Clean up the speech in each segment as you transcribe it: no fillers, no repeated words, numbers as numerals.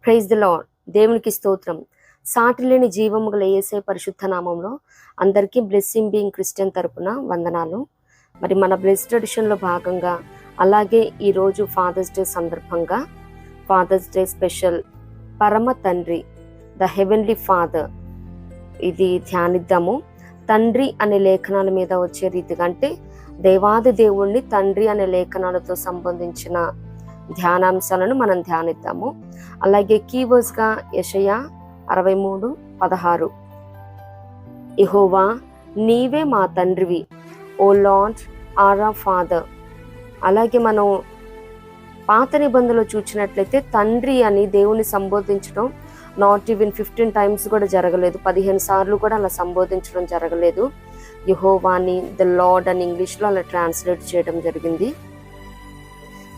Praise the lord. దేవునికి స్తోత్రం. సాటిలేని జీవము గల యేసయ్య పరిశుద్ధ నామంలో అందరికీ బ్లెస్సింగ్ బీయింగ్ క్రిస్టియన్ తరపున వందనాలు. మరి మన బ్లెస్డ్ ఎడిషన్లో భాగంగా అలాగే ఈరోజు ఫాదర్స్ డే సందర్భంగా ఫాదర్స్ డే స్పెషల్ పరమ తండ్రి ద హెవెన్లీ ఫాదర్ ఇది ధ్యానిద్దాము. తండ్రి అనే లేఖనాల మీద వచ్చే రీతిగా, అంటే దేవాది దేవుణ్ణి తండ్రి అనే లేఖనాలతో సంబంధించిన ధ్యానాంశాలను మనం ధ్యానిద్దాము. అలాగే కీవర్డ్స్గా యెషయా 63:16 యెహోవా నీవే మా తండ్రివి, ఓ లార్డ్ ఆర్ అవర్ ఫాదర్. అలాగే మనం పాత నిబంధనలో చూసినట్లయితే తండ్రి అని దేవుని సంబోధించడం నాట్ ఈవెన్ 15 times కూడా జరగలేదు, 15 సార్లు కూడా అలా సంబోధించడం జరగలేదు. యెహోవాని ద లార్డ్ అని ఇంగ్లీష్లో అలా ట్రాన్స్లేట్ చేయడం జరిగింది.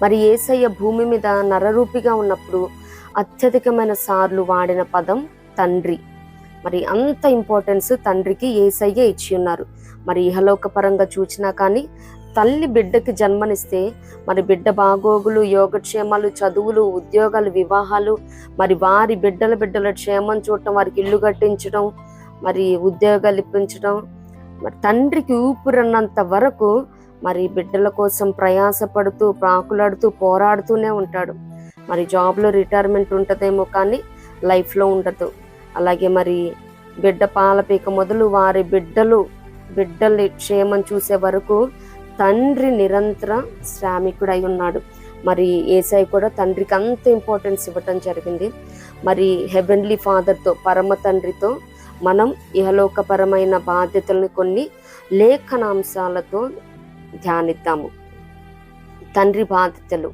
మరి యేసయ్య భూమి మీద నరరూపిగా ఉన్నప్పుడు అత్యధికమైన సార్లు వాడిన పదం తండ్రి. మరి అంత ఇంపార్టెన్స్ తండ్రికి యేసయ్య ఇచ్చి ఉన్నారు. మరి ఇహలోక పరంగా చూసినా కానీ తల్లి బిడ్డకి జన్మనిస్తే మరి బిడ్డ బాగోగులు, యోగక్షేమాలు, చదువులు, ఉద్యోగాలు, వివాహాలు, మరి వారి బిడ్డల క్షేమం చూడటం, వారికి ఇల్లు కట్టించడం, మరి ఉద్యోగాలు ఇప్పించడం, మరి తండ్రికి ఊపిరన్నంత వరకు మరి బిడ్డల కోసం ప్రయాసపడుతూ ప్రాకులాడుతూ పోరాడుతూనే ఉంటాడు. మరి జాబ్లో రిటైర్మెంట్ ఉంటుందేమో కానీ లైఫ్లో ఉండదు. అలాగే మరి బిడ్డ పాలపీక మొదలు వారి బిడ్డల క్షేమం చూసే వరకు తండ్రి నిరంతర శ్రామికుడై ఉన్నాడు. మరి యేసయ్య కూడా తండ్రికి అంత ఇంపార్టెన్స్ ఇవ్వటం జరిగింది. మరి హెవెన్లీ ఫాదర్తో, పరమ తండ్రితో మనం ఇహలోకపరమైన బాధ్యతలను కొన్ని లేఖనాంశాలతో ధ్యానిద్దాము. తండ్రి బాధ్యతలు,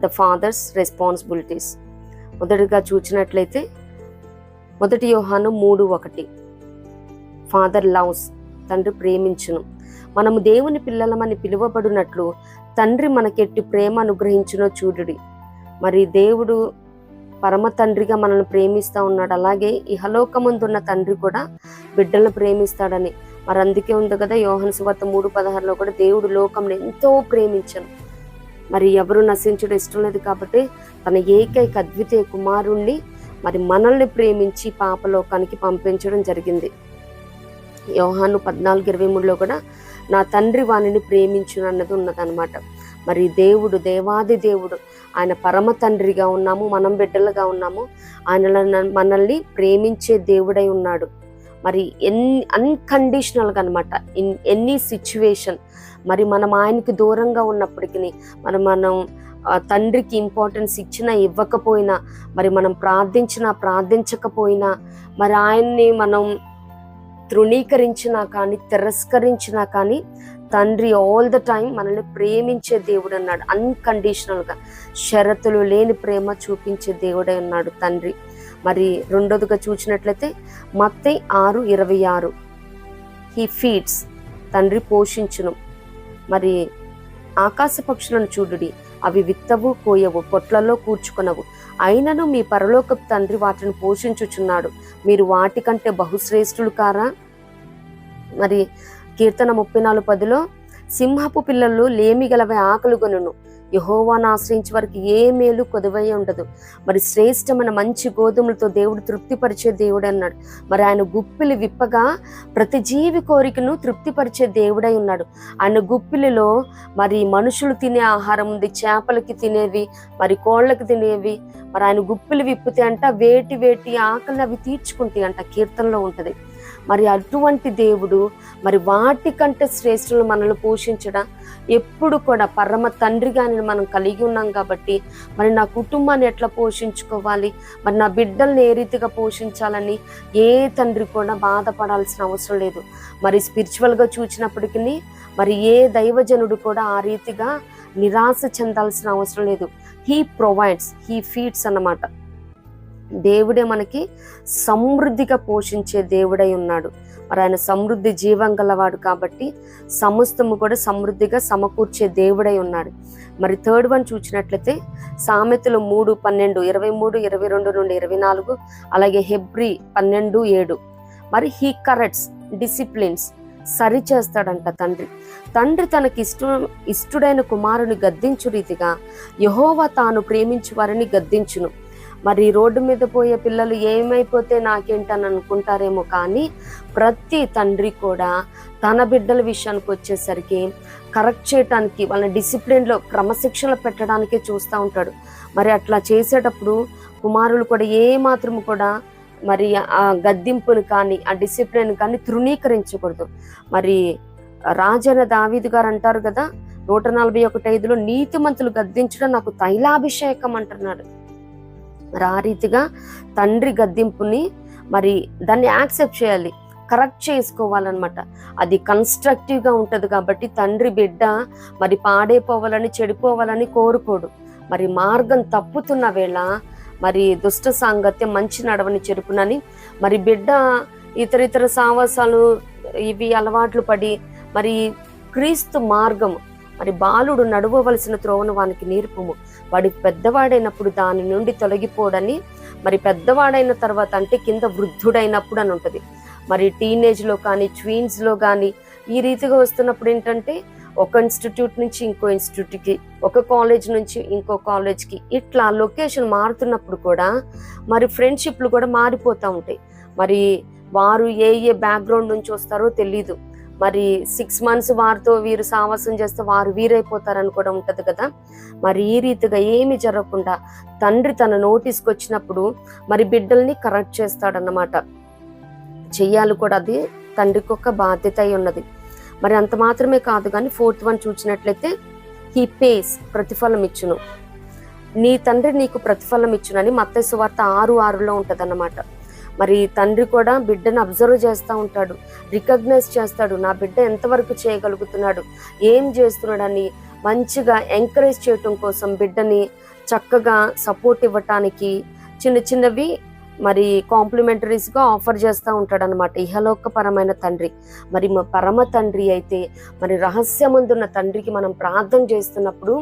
ద ఫాదర్స్ రెస్పాన్సిబిలిటీస్. మొదటిగా చూసినట్లయితే 1 యోహాను 3:1 ఫాదర్ లవ్స్, తండ్రి ప్రేమించును. మనము దేవుని పిల్లలమని పిలువబడినట్లు తండ్రి మనకెట్టి ప్రేమ అనుగ్రహించునో చూడుడి. మరి దేవుడు పరమ తండ్రిగా మనల్ని ప్రేమిస్తూ ఉన్నాడు. అలాగే ఇహలోకమందున్న తండ్రి కూడా బిడ్డలను ప్రేమిస్తాడని మరి అందుకే ఉంది కదా యోహాను సువార్త 3:16 కూడా దేవుడు లోకంని ఎంతో ప్రేమించను, మరి ఎవరు నశించడం ఇష్టం లేదు కాబట్టి తన ఏకైక అద్వితీయ కుమారుణ్ణి మరి మనల్ని ప్రేమించి పాపలోకానికి పంపించడం జరిగింది. యోహాను 14:23 కూడా నా తండ్రి వాణిని ప్రేమించును అన్నది ఉన్నదన్నమాట. మరి దేవుడు, దేవాది దేవుడు, ఆయన పరమ తండ్రిగా ఉన్నాము, మనం బిడ్డలుగా ఉన్నాము. ఆయన మనల్ని ప్రేమించే దేవుడై ఉన్నాడు. మరి అన్కండిషనల్గా అనమాట, ఇన్ ఎనీ సిచ్యువేషన్. మరి మనం ఆయనకి దూరంగా ఉన్నప్పటికీ మనం తండ్రికి ఇంపార్టెన్స్ ఇచ్చినా ఇవ్వకపోయినా, మరి మనం ప్రార్థించకపోయినా, మరి ఆయన్ని మనం తృణీకరించినా కానీ తిరస్కరించినా కానీ తండ్రి ఆల్ ద టైం మనల్ని ప్రేమించే దేవుడు అన్నాడు. అన్కండిషనల్గా షరతులు లేని ప్రేమ చూపించే దేవుడే ఉన్నాడు తండ్రి. మరి రెండోదిగా చూసినట్లయితే మత్తయి 6:26 హీ ఫీడ్స్, తండ్రి పోషించును. మరి ఆకాశ పక్షులను చూడుడి, అవి విత్తవు కోయవు, పొట్లలో కూర్చుకొనవు, అయినను మీ పరలోకపు తండ్రి వాటిని పోషించుచున్నాడు, మీరు వాటికంటే బహుశ్రేష్ఠులు కారా. మరి కీర్తన 34:10 సింహపు పిల్లలు లేమి గలవై ఆకలిగొనును, యెహోవాను ఆశ్రయించే వారికి ఏ మేలు కొదువై ఉండదు. మరి శ్రేష్టమైన మంచి గోధుమలతో దేవుడు తృప్తిపరిచే దేవుడు అన్నాడు. మరి ఆయన గుప్పిలి విప్పగా ప్రతి జీవి కోరికను తృప్తిపరిచే దేవుడై ఉన్నాడు. ఆయన గుప్పిలిలో మరి మనుషులు తినే ఆహారం ఉంది, చేపలకి తినేవి, మరి కోళ్ళకి తినేవి. మరి ఆయన గుప్పిలి విప్పితే అంట వేటి ఆకలిని అవి తీర్చుకుంటాయి అంట, కీర్తనలో ఉంటుంది. మరి అటువంటి దేవుడు మరి వాటికంటే శ్రేష్ఠులు మనల్ని పోషించడం ఎప్పుడు కూడా పరమ తండ్రిగా మనం కలిగి ఉన్నాం కాబట్టి మరి నా కుటుంబాన్ని ఎట్లా పోషించుకోవాలి, మరి నా బిడ్డల్ని ఏ రీతిగా పోషించాలని ఏ తండ్రి కూడా బాధపడాల్సిన అవసరం లేదు. మరి స్పిరిచువల్గా చూసినప్పటికీ మరి ఏ దైవజనుడు కూడా ఆ రీతిగా నిరాశ చెందాల్సిన అవసరం లేదు. హీ ప్రొవైడ్స్, హీ ఫీడ్స్ అన్నమాట. దేవుడే మనకి సమృద్ధిగా పోషించే దేవుడై ఉన్నాడు. మరి ఆయన సమృద్ధి జీవం గలవాడు కాబట్టి సమస్తము కూడా సమృద్ధిగా సమకూర్చే దేవుడై ఉన్నాడు. మరి థర్డ్ వన్ చూసినట్లయితే సామెతలు 3:12, 23, 22-24, అలాగే హెబ్రీ 12:7 మరి హీ కరెక్ట్స్, డిసిప్లిన్స్, సరి చేస్తాడంట తండ్రి తనకి ఇష్టడైన కుమారుని గద్దించు రీతిగా యెహోవా తాను ప్రేమించు వారిని గద్దించును. మరి రోడ్డు మీద పోయే పిల్లలు ఏమైపోతే నాకేంటని అనుకుంటారేమో, కానీ ప్రతి తండ్రి కూడా తన బిడ్డల విషయానికి వచ్చేసరికి కరెక్ట్ చేయటానికి, వాళ్ళని డిసిప్లిన్లో క్రమశిక్షణలో పెట్టడానికే చూస్తూ ఉంటాడు. మరి అట్లా చేసేటప్పుడు కుమారులు కూడా ఏ మాత్రము కూడా మరి ఆ గద్దింపును కానీ ఆ డిసిప్లిన్ కానీ తృణీకరించకూడదు. మరి రాజైన దావీదు గారు అంటారు కదా 141:5 నీతిమంతులు గద్దించడం నాకు తైలాభిషేకం అంటున్నాడు. మరి ఆ రీతిగా తండ్రి గద్దింపుని మరి దాన్ని యాక్సెప్ట్ చేయాలి, కరెక్ట్ చేసుకోవాలన్నమాట. అది కన్స్ట్రక్టివ్గా ఉంటుంది కాబట్టి తండ్రి బిడ్డ మరి పాడైపోవాలని చెడిపోవాలని కోరుకోడు. మరి మార్గం తప్పుతున్న వేళ మరి దుష్ట సాంగత్యం మంచి నడవని చెరుపునని, మరి బిడ్డ ఇతర సావాసాలు ఇవి అలవాట్లు పడి మరి క్రీస్తు మార్గం మరి బాలుడు నడవవలసిన త్రోవను వానికి నేర్పుము, వాడి పెద్దవాడైనప్పుడు దాని నుండి తొలగిపోడని. మరి పెద్దవాడైన తర్వాత అంటే కింద వృద్ధుడైనప్పుడు అని ఉంటుంది. మరి టీనేజ్లో కానీ ట్వీన్స్లో కానీ ఈ రీతిగా వస్తున్నప్పుడు ఏంటంటే ఒక ఇన్స్టిట్యూట్ నుంచి ఇంకో ఇన్స్టిట్యూట్కి, ఒక కాలేజ్ నుంచి ఇంకో కాలేజ్కి, ఇట్లా లొకేషన్ మారుతున్నప్పుడు కూడా మరి ఫ్రెండ్షిప్లు కూడా మారిపోతూ ఉంటాయి. మరి వారు ఏ బ్యాక్గ్రౌండ్ నుంచి వస్తారో తెలీదు. మరి 6 months వారితో వీరు సావాసం చేస్తే వారు వీరైపోతారని కూడా ఉంటుంది కదా. మరి ఈ రీతిగా ఏమి జరగకుండా తండ్రి తన నోటీస్కి వచ్చినప్పుడు మరి బిడ్డల్ని కరెక్ట్ చేస్తాడన్నమాట. చెయ్యాలి కూడా, అది తండ్రికి ఒక బాధ్యత అయి ఉన్నది. మరి అంత మాత్రమే కాదు కానీ 4th one చూసినట్లయితే హీ పేస్, ప్రతిఫలం ఇచ్చును, నీ తండ్రి నీకు ప్రతిఫలం ఇచ్చునని మత్తయి సువార్త 6:6 ఉంటుంది అన్నమాట. మరి తండ్రి కూడా బిడ్డను అబ్జర్వ్ చేస్తూ ఉంటాడు, రికగ్నైజ్ చేస్తాడు, నా బిడ్డ ఎంతవరకు చేయగలుగుతున్నాడు, ఏం చేస్తున్నాడని మంచిగా ఎంకరేజ్ చేయటం కోసం బిడ్డని చక్కగా సపోర్ట్ ఇవ్వటానికి చిన్నవి మరి కాంప్లిమెంటరీస్గా ఆఫర్ చేస్తూ ఉంటాడు అనమాట ఇహలోకపరమైన తండ్రి. మరి మా పరమ తండ్రి అయితే మరి రహస్యమందున్న తండ్రికి మనం ప్రార్థన చేస్తున్నప్పుడు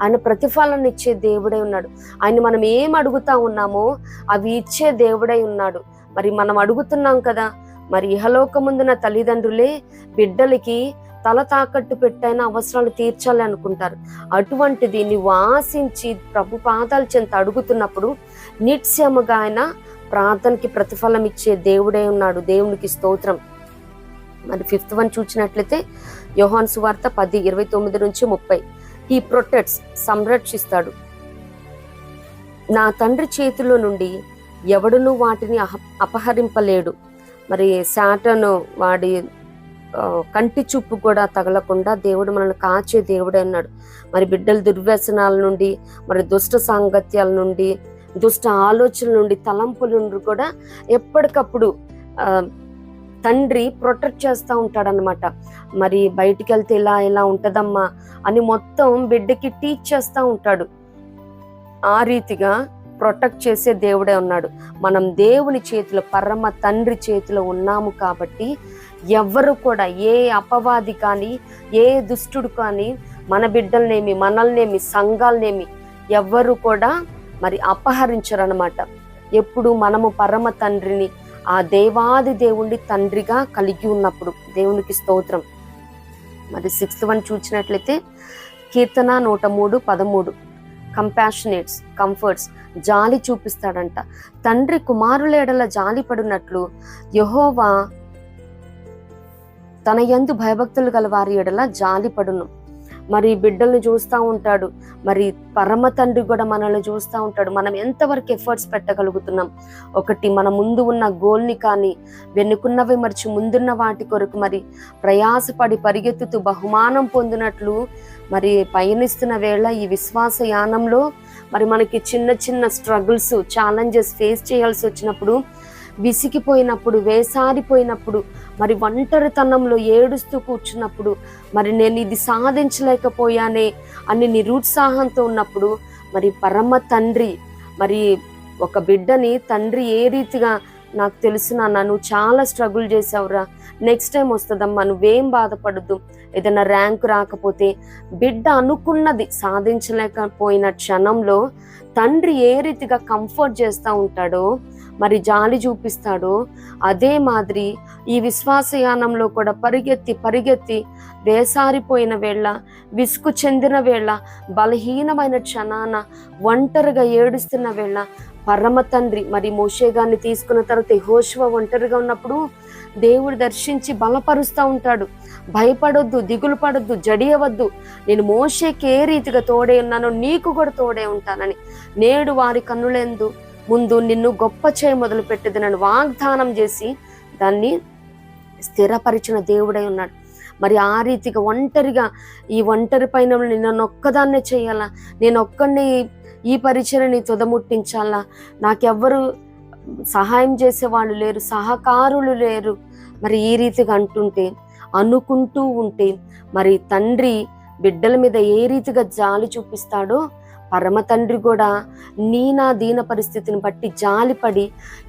ఆయన ప్రతిఫలాన్ని ఇచ్చే దేవుడై ఉన్నాడు. ఆయన మనం ఏం అడుగుతా ఉన్నామో అవి ఇచ్చే దేవుడై ఉన్నాడు. మరి మనం అడుగుతున్నాం కదా, మరి ఇహలోకముందున తల్లిదండ్రులే బిడ్డలకి తల తాకట్టు పెట్టైన అవసరాలు తీర్చాలి అనుకుంటారు. అటువంటిది నువ్వు ఆశించి ప్రభు పాదాల చెంత అడుగుతున్నప్పుడు నిత్యముగా ఆయన ప్రార్థనకి ప్రతిఫలం ఇచ్చే దేవుడే ఉన్నాడు. దేవునికి స్తోత్రం. మరి 5th one చూసినట్లయితే యోహాను సువార్త 10:29-30 హీ ప్రొటెక్ట్స్, సంరక్షిస్తాడు, నా తండ్రి చేతిలో నుండి ఎవడును వాటిని అపహరింపలేడు. మరి శాటను వాడి కంటి చూపు కూడా తగలకుండా దేవుడు మనల్ని కాచే దేవుడే అన్నాడు. మరి బిడ్డల దుర్వ్యసనాల నుండి, మరి దుష్ట సాంగత్యాల నుండి, దుష్ట ఆలోచనల నుండి, తలంపుల నుండి కూడా ఎప్పటికప్పుడు తండ్రి ప్రొటెక్ట్ చేస్తూ ఉంటాడనమాట. మరి బయటికి వెళ్తే ఇలా ఉంటుందమ్మా అని మొత్తం బిడ్డకి టీచ్ చేస్తూ ఉంటాడు. ఆ రీతిగా ప్రొటెక్ట్ చేసే దేవుడే ఉన్నాడు. మనం దేవుని చేతిలో, పరమ తండ్రి చేతిలో ఉన్నాము కాబట్టి ఎవ్వరు కూడా, ఏ అపవాది కానీ, ఏ దుష్టుడు కానీ మన బిడ్డలనేమి, మనల్నేమి, సంఘాలనేమి ఎవ్వరు కూడా మరి అపహరించరనమాట. ఎప్పుడు మనము పరమ తండ్రిని, ఆ దేవాది దేవుణ్ణి తండ్రిగా కలిగి ఉన్నప్పుడు. దేవునికి స్తోత్రం. మరి 6th one చూసినట్లయితే కీర్తన 103:13 కంపాషనేట్స్, కంఫర్ట్స్, జాలి చూపిస్తాడంట. తండ్రి కుమారుల ఎడల జాలి పడినట్లు యెహోవా తన యందు భయభక్తులు గల వారి ఎడల జాలి పడును. మరి బిడ్డల్ని చూస్తూ ఉంటాడు. మరి పరమ తండ్రి కూడా మనల్ని చూస్తూ ఉంటాడు. మనం ఎంతవరకు ఎఫర్ట్స్ పెట్టగలుగుతున్నాం. ఒకటి, మన ముందు ఉన్న గోల్ని కానీ, వెనుకున్నవి మరిచి ముందున్న వాటి కొరకు మరి ప్రయాసపడి పరిగెత్తుతూ బహుమానం పొందినట్లు మరి పయనిస్తున్న వేళ ఈ విశ్వాస యానంలో మరి మనకి చిన్న స్ట్రగుల్స్, ఛాలెంజెస్ ఫేస్ చేయాల్సి వచ్చినప్పుడు, విసిగిపోయినప్పుడు, వేసారిపోయినప్పుడు, మరి ఒంటరితనంలో ఏడుస్తూ కూర్చున్నప్పుడు, మరి నేను ఇది సాధించలేకపోయానే అని నిరుత్సాహంతో ఉన్నప్పుడు, మరి పరమ తండ్రి, మరి ఒక బిడ్డని తండ్రి ఏ రీతిగా, నాకు తెలుసు నాన్న, నువ్వు చాలా స్ట్రగుల్ చేసావురా, నెక్స్ట్ టైం వస్తుందమ్మా, నువ్వేం బాధపడద్దు, ఏదైనా ర్యాంక్ రాకపోతే, బిడ్డ అనుకున్నది సాధించలేకపోయిన క్షణంలో తండ్రి ఏ రీతిగా కంఫర్ట్ చేస్తూ ఉంటాడో, మరి జాలి చూపిస్తాడో, అదే మాదిరి ఈ విశ్వాసయానంలో కూడా పరిగెత్తి వేసారిపోయిన వేళ, విసుగు చెందిన వేళ, బలహీనమైన క్షణాన, ఒంటరిగా ఏడుస్తున్న వేళ పరమ తండ్రి మరి మోషే గారిని తీసుకున్న తర్వాత యెహోషువ ఒంటరిగా ఉన్నప్పుడు దేవుడు దర్శించి బలపరుస్తూ ఉంటాడు. భయపడొద్దు, దిగులు పడొద్దు, జడియవద్దు, నేను మోషేకి ఏ రీతిగా తోడే ఉన్నానో నీకు కూడా తోడే ఉంటానని, నేడు వారి కన్నులందు ముందు నిన్ను గొప్ప చేయ మొదలు పెట్టేది నన్ను వాగ్దానం చేసి దాన్ని స్థిరపరిచిన దేవుడై ఉన్నాడు. మరి ఆ రీతిగా ఒంటరిగా ఈ ఒంటరి పైన నన్ను ఒక్కదాన్నే చేయాలా, నేను ఒక్కడిని ఈ పరిచయని తుదముట్టించాలా, నాకెవ్వరు సహాయం చేసేవాళ్ళు లేరు, సహకారులు లేరు, మరి ఈ రీతిగా అనుకుంటూ ఉంటే మరి తండ్రి బిడ్డల మీద ఏ రీతిగా జాలి చూపిస్తాడో పరమ తండ్రి కూడా నా దీన పరిస్థితిని బట్టి జాలిపడి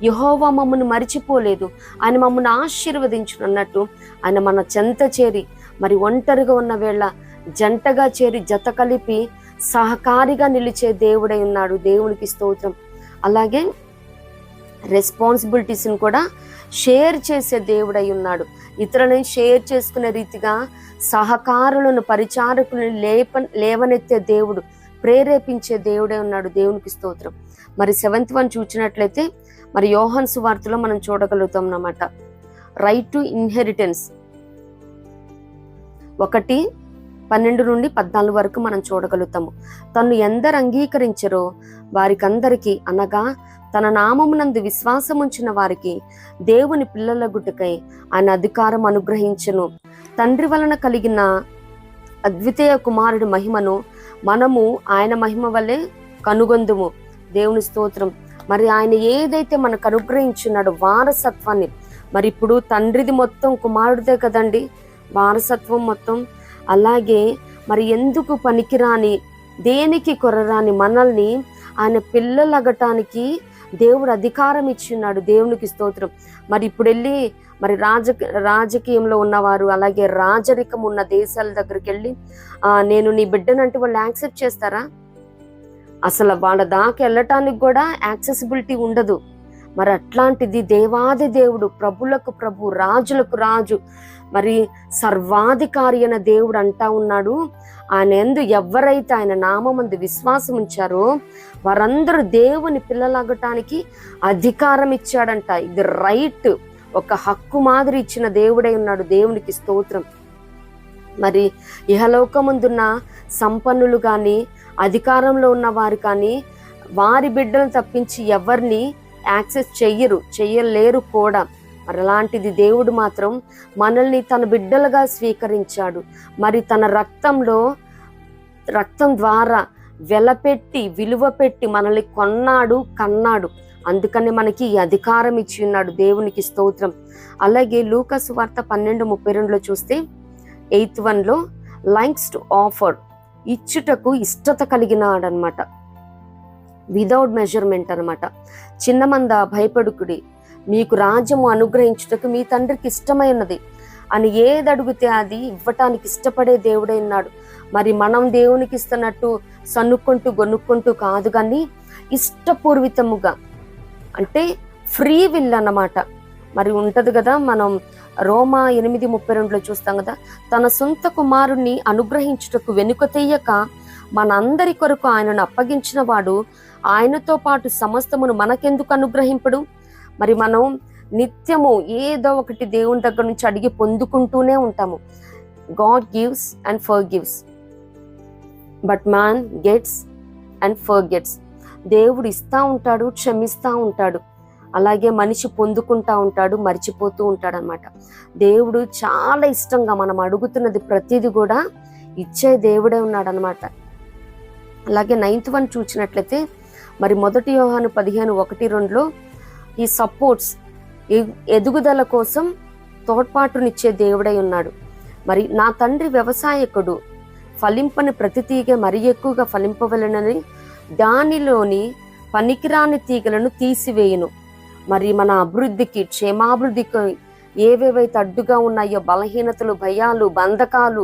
యెహోవా మమ్మల్ని మరిచిపోలేదు, ఆయన మమ్మల్ని ఆశీర్వదించున్నట్టు ఆయన మన చెంత చేరి మరి ఒంటరిగా ఉన్న వేళ జంటగా చేరి జత కలిపి సహకారిగా నిలిచే దేవుడై ఉన్నాడు. దేవునికి స్తోత్రం. అలాగే రెస్పాన్సిబిలిటీస్ని కూడా షేర్ చేసే దేవుడై ఉన్నాడు. ఇతరులను షేర్ చేసుకునే రీతిగా సహకారులను పరిచారకులను లేవనెత్తే దేవుడు, ప్రేరేపించే దేవుడే ఉన్నాడు. దేవునికి స్తోత్రం. మరి 7th వన్ చూసినట్లయితే మరి యోహాను సువార్తలో మనం చూడగలుగుతాం అన్నమాట. రైట్ టు ఇన్హెరిటెన్స్ 1:12 నుండి 14 వరకు మనం చూడగలుగుతాము. తను ఎందరు అంగీకరించరో వారికందరికీ, అనగా తన నామమునందు విశ్వాసం ఉంచిన వారికి దేవుని పిల్లల గుట్టుకై ఆయన అధికారం అనుగ్రహించెను. తండ్రి వలన కలిగిన అద్వితీయ కుమారుడి మహిమను మనము ఆయన మహిమ వల్లే కనుగొందుము. దేవుని స్తోత్రం. మరి ఆయన ఏదైతే మనకు అనుగ్రహించున్నాడో వారసత్వాన్ని, మరి ఇప్పుడు తండ్రిది మొత్తం కుమారుడిదే కదండి వారసత్వం మొత్తం. అలాగే మరి ఎందుకు పనికిరాని, దేనికి కొరరాని మనల్ని ఆయన పిల్లలగటానికి దేవుడు అధికారం ఇచ్చిన్నాడు. దేవునికి స్తోత్రం. మరి ఇప్పుడు వెళ్ళి మరి రాజకీయంలో ఉన్నవారు, అలాగే రాజరికం ఉన్న దేశాల దగ్గరికి వెళ్ళి నేను నీ బిడ్డనంటే వాళ్ళు యాక్సెప్ట్ చేస్తారా? అసలు వాళ్ళ దాకా వెళ్ళటానికి కూడా యాక్సెసిబిలిటీ ఉండదు. మరి అట్లాంటిది దేవాది దేవుడు, ప్రభులకు ప్రభు, రాజులకు రాజు, మరి సర్వాధికారి అయిన దేవుడు అంటా ఉన్నాడు, ఆయన యందు ఎవరైతే ఆయన నామమందు విశ్వాసం ఉంచారో వారందరూ దేవుని పిల్లలగటానికి అధికారం ఇచ్చాడంట. ఇది రైట్, ఒక హక్కు మాదిరి ఇచ్చిన దేవుడై ఉన్నాడు. దేవునికి స్తోత్రం. మరి ఇహలోకముందున్న సంపన్నులు కానీ అధికారంలో ఉన్న వారు కానీ వారి బిడ్డలను తప్పించి ఎవరిని యాక్సెస్ చెయ్యలేరు కూడా. మరి అలాంటిది దేవుడు మాత్రం మనల్ని తన బిడ్డలుగా స్వీకరించాడు. మరి తన రక్తం ద్వారా వెలపెట్టి విలువ పెట్టి మనల్ని కన్నాడు. అందుకని మనకి ఈ అధికారం ఇచ్చి ఉన్నాడు. దేవునికి స్తోత్రం. అలాగే లూకా సువార్త 12:32 చూస్తే 8th వన్లో లైక్స్ టు ఆఫర్, ఇచ్చుటకు ఇష్టత కలిగినాడనమాట. విదౌట్ మెజర్మెంట్ అనమాట. చిన్నమంద భయపడుకుడి, మీకు రాజ్యము అనుగ్రహించుటకు మీ తండ్రికి ఇష్టమైనది అని ఏది అడిగితే అది ఇవ్వటానికి ఇష్టపడే దేవుడై ఉన్నాడు. మరి మనం దేవునికి ఇస్తున్నట్టు సన్నుక్కుంటూ గొనుక్కుంటూ కాదు, కానీ ఇష్టపూర్వితముగా, అంటే ఫ్రీ విల్ అన్నమాట. మరి ఉంటది కదా, మనం రోమా 8:32 చూస్తాం కదా, తన సొంత కుమారుణ్ణి అనుగ్రహించుటకు వెనుక తీయక మనందరి కొరకు ఆయనను అప్పగించిన వాడు ఆయనతో పాటు సమస్తమును మనకెందుకు అనుగ్రహింపడు? మరి మనం నిత్యము ఏదో ఒకటి దేవుని దగ్గర నుంచి అడిగి పొందుకుంటూనే ఉంటాము. God gives and forgives, but man gets and forgets. దేవుడు ఇస్తా ఉంటాడు, క్షమిస్తా ఉంటాడు, అలాగే మనిషి పొందుకుంటా ఉంటాడు, మర్చిపోతూ ఉంటాడు అనమాట. దేవుడు చాలా ఇష్టంగా మనం అడుగుతున్నది ప్రతిదీ కూడా ఇచ్చే దేవుడే ఉన్నాడు అనమాట. అలాగే 9th వన్ చూసినట్లయితే మరి 1 యోహాను 15:1-2 ఈ సపోర్ట్స్, ఎదుగుదల కోసం తోడ్పాటునిచ్చే దేవుడై ఉన్నాడు. మరి నా తండ్రి వ్యవసాయకుడు, ఫలింపని ప్రతి తీగ మరి ఎక్కువగా ఫలింపవలెనని దానిలోని పనికిరాని తీగలను తీసివేయును. మరి మన అభివృద్ధికి, క్షేమాభివృద్ధికి ఏవేవైతే అడ్డుగా ఉన్నాయో బలహీనతలు, భయాలు, బంధకాలు,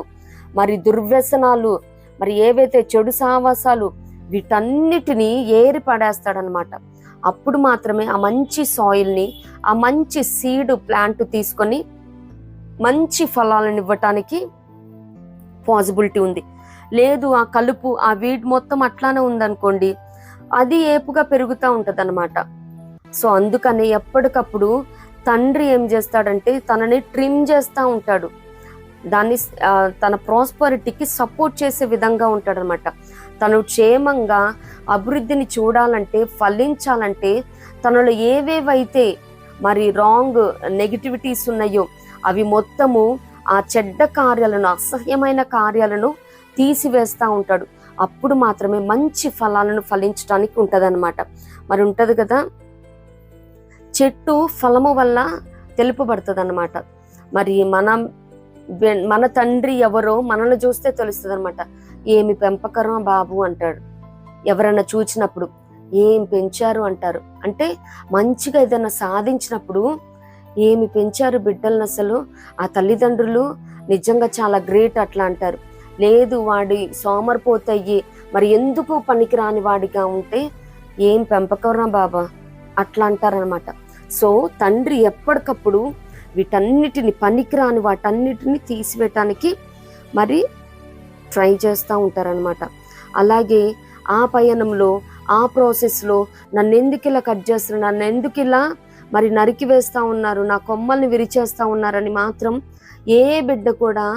మరి దుర్వ్యసనాలు, మరి ఏవైతే చెడు సావాసాలు, వీటన్నిటినీ ఏరి పడేస్తాడనమాట. అప్పుడు మాత్రమే ఆ మంచి సాయిల్ని, ఆ మంచి సీడ్ ప్లాంట్ తీసుకొని మంచి ఫలాలను ఇవ్వటానికి పాసిబిలిటీ ఉంది. లేదు ఆ కలుపు, ఆ వీడ్ మొత్తం అట్లానే ఉందనుకోండి, అది ఏపుగా పెరుగుతూ ఉంటుంది అనమాట. సో అందుకని ఎప్పటికప్పుడు తండ్రి ఏం చేస్తాడంటే తనని ట్రిమ్ చేస్తూ ఉంటాడు, దాన్ని తన ప్రాస్పరిటీకి సపోర్ట్ చేసే విధంగా ఉంటాడనమాట. తను క్షేమంగా అభివృద్ధిని చూడాలంటే, ఫలించాలంటే తనలో ఏవేవైతే మరి రాంగ్ నెగిటివిటీస్ ఉన్నాయో అవి మొత్తము, ఆ చెడ్డ కార్యాలను, అసహ్యమైన కార్యాలను తీసివేస్తూ ఉంటాడు. అప్పుడు మాత్రమే మంచి ఫలాలను ఫలించడానికి ఉంటుందన్నమాట. మరి ఉంటుంది కదా, చెట్టు ఫలము వల్ల తెలుపబడుతుంది అన్నమాట. మరి మన తండ్రి ఎవరో మనల్ని చూస్తే తెలుస్తుంది అనమాట. ఏమి పెంపకరం బాబు అంటాడు ఎవరైనా చూచినప్పుడు. ఏం పెంచారు అంటారు. అంటే మంచిగా ఏదైనా సాధించినప్పుడు ఏమి పెంచారు బిడ్డలను, అసలు ఆ తల్లిదండ్రులు నిజంగా చాలా గ్రేట్ అట్లా అంటారు. లేదు వాడి సోమరిపోతయ్యి మరి ఎందుకు పనికిరాని వాడిగా ఉంటే ఏం పెంపకరా బాబా అట్లా అంటారనమాట. సో తండ్రి ఎప్పటికప్పుడు వీటన్నిటిని, పనికిరాని వాటన్నిటిని తీసివేయటానికి మరి ట్రై చేస్తూ ఉంటారనమాట. అలాగే ఆ పయనంలో, ఆ ప్రాసెస్లో నన్ను ఎందుకు ఇలా కట్ చేస్తున్నారు, నన్ను ఎందుకు ఇలా మరి నరికి వేస్తూ ఉన్నారు, నా కొమ్మల్ని విరిచేస్తూ ఉన్నారని మాత్రం ఏ బిడ్డ కూడా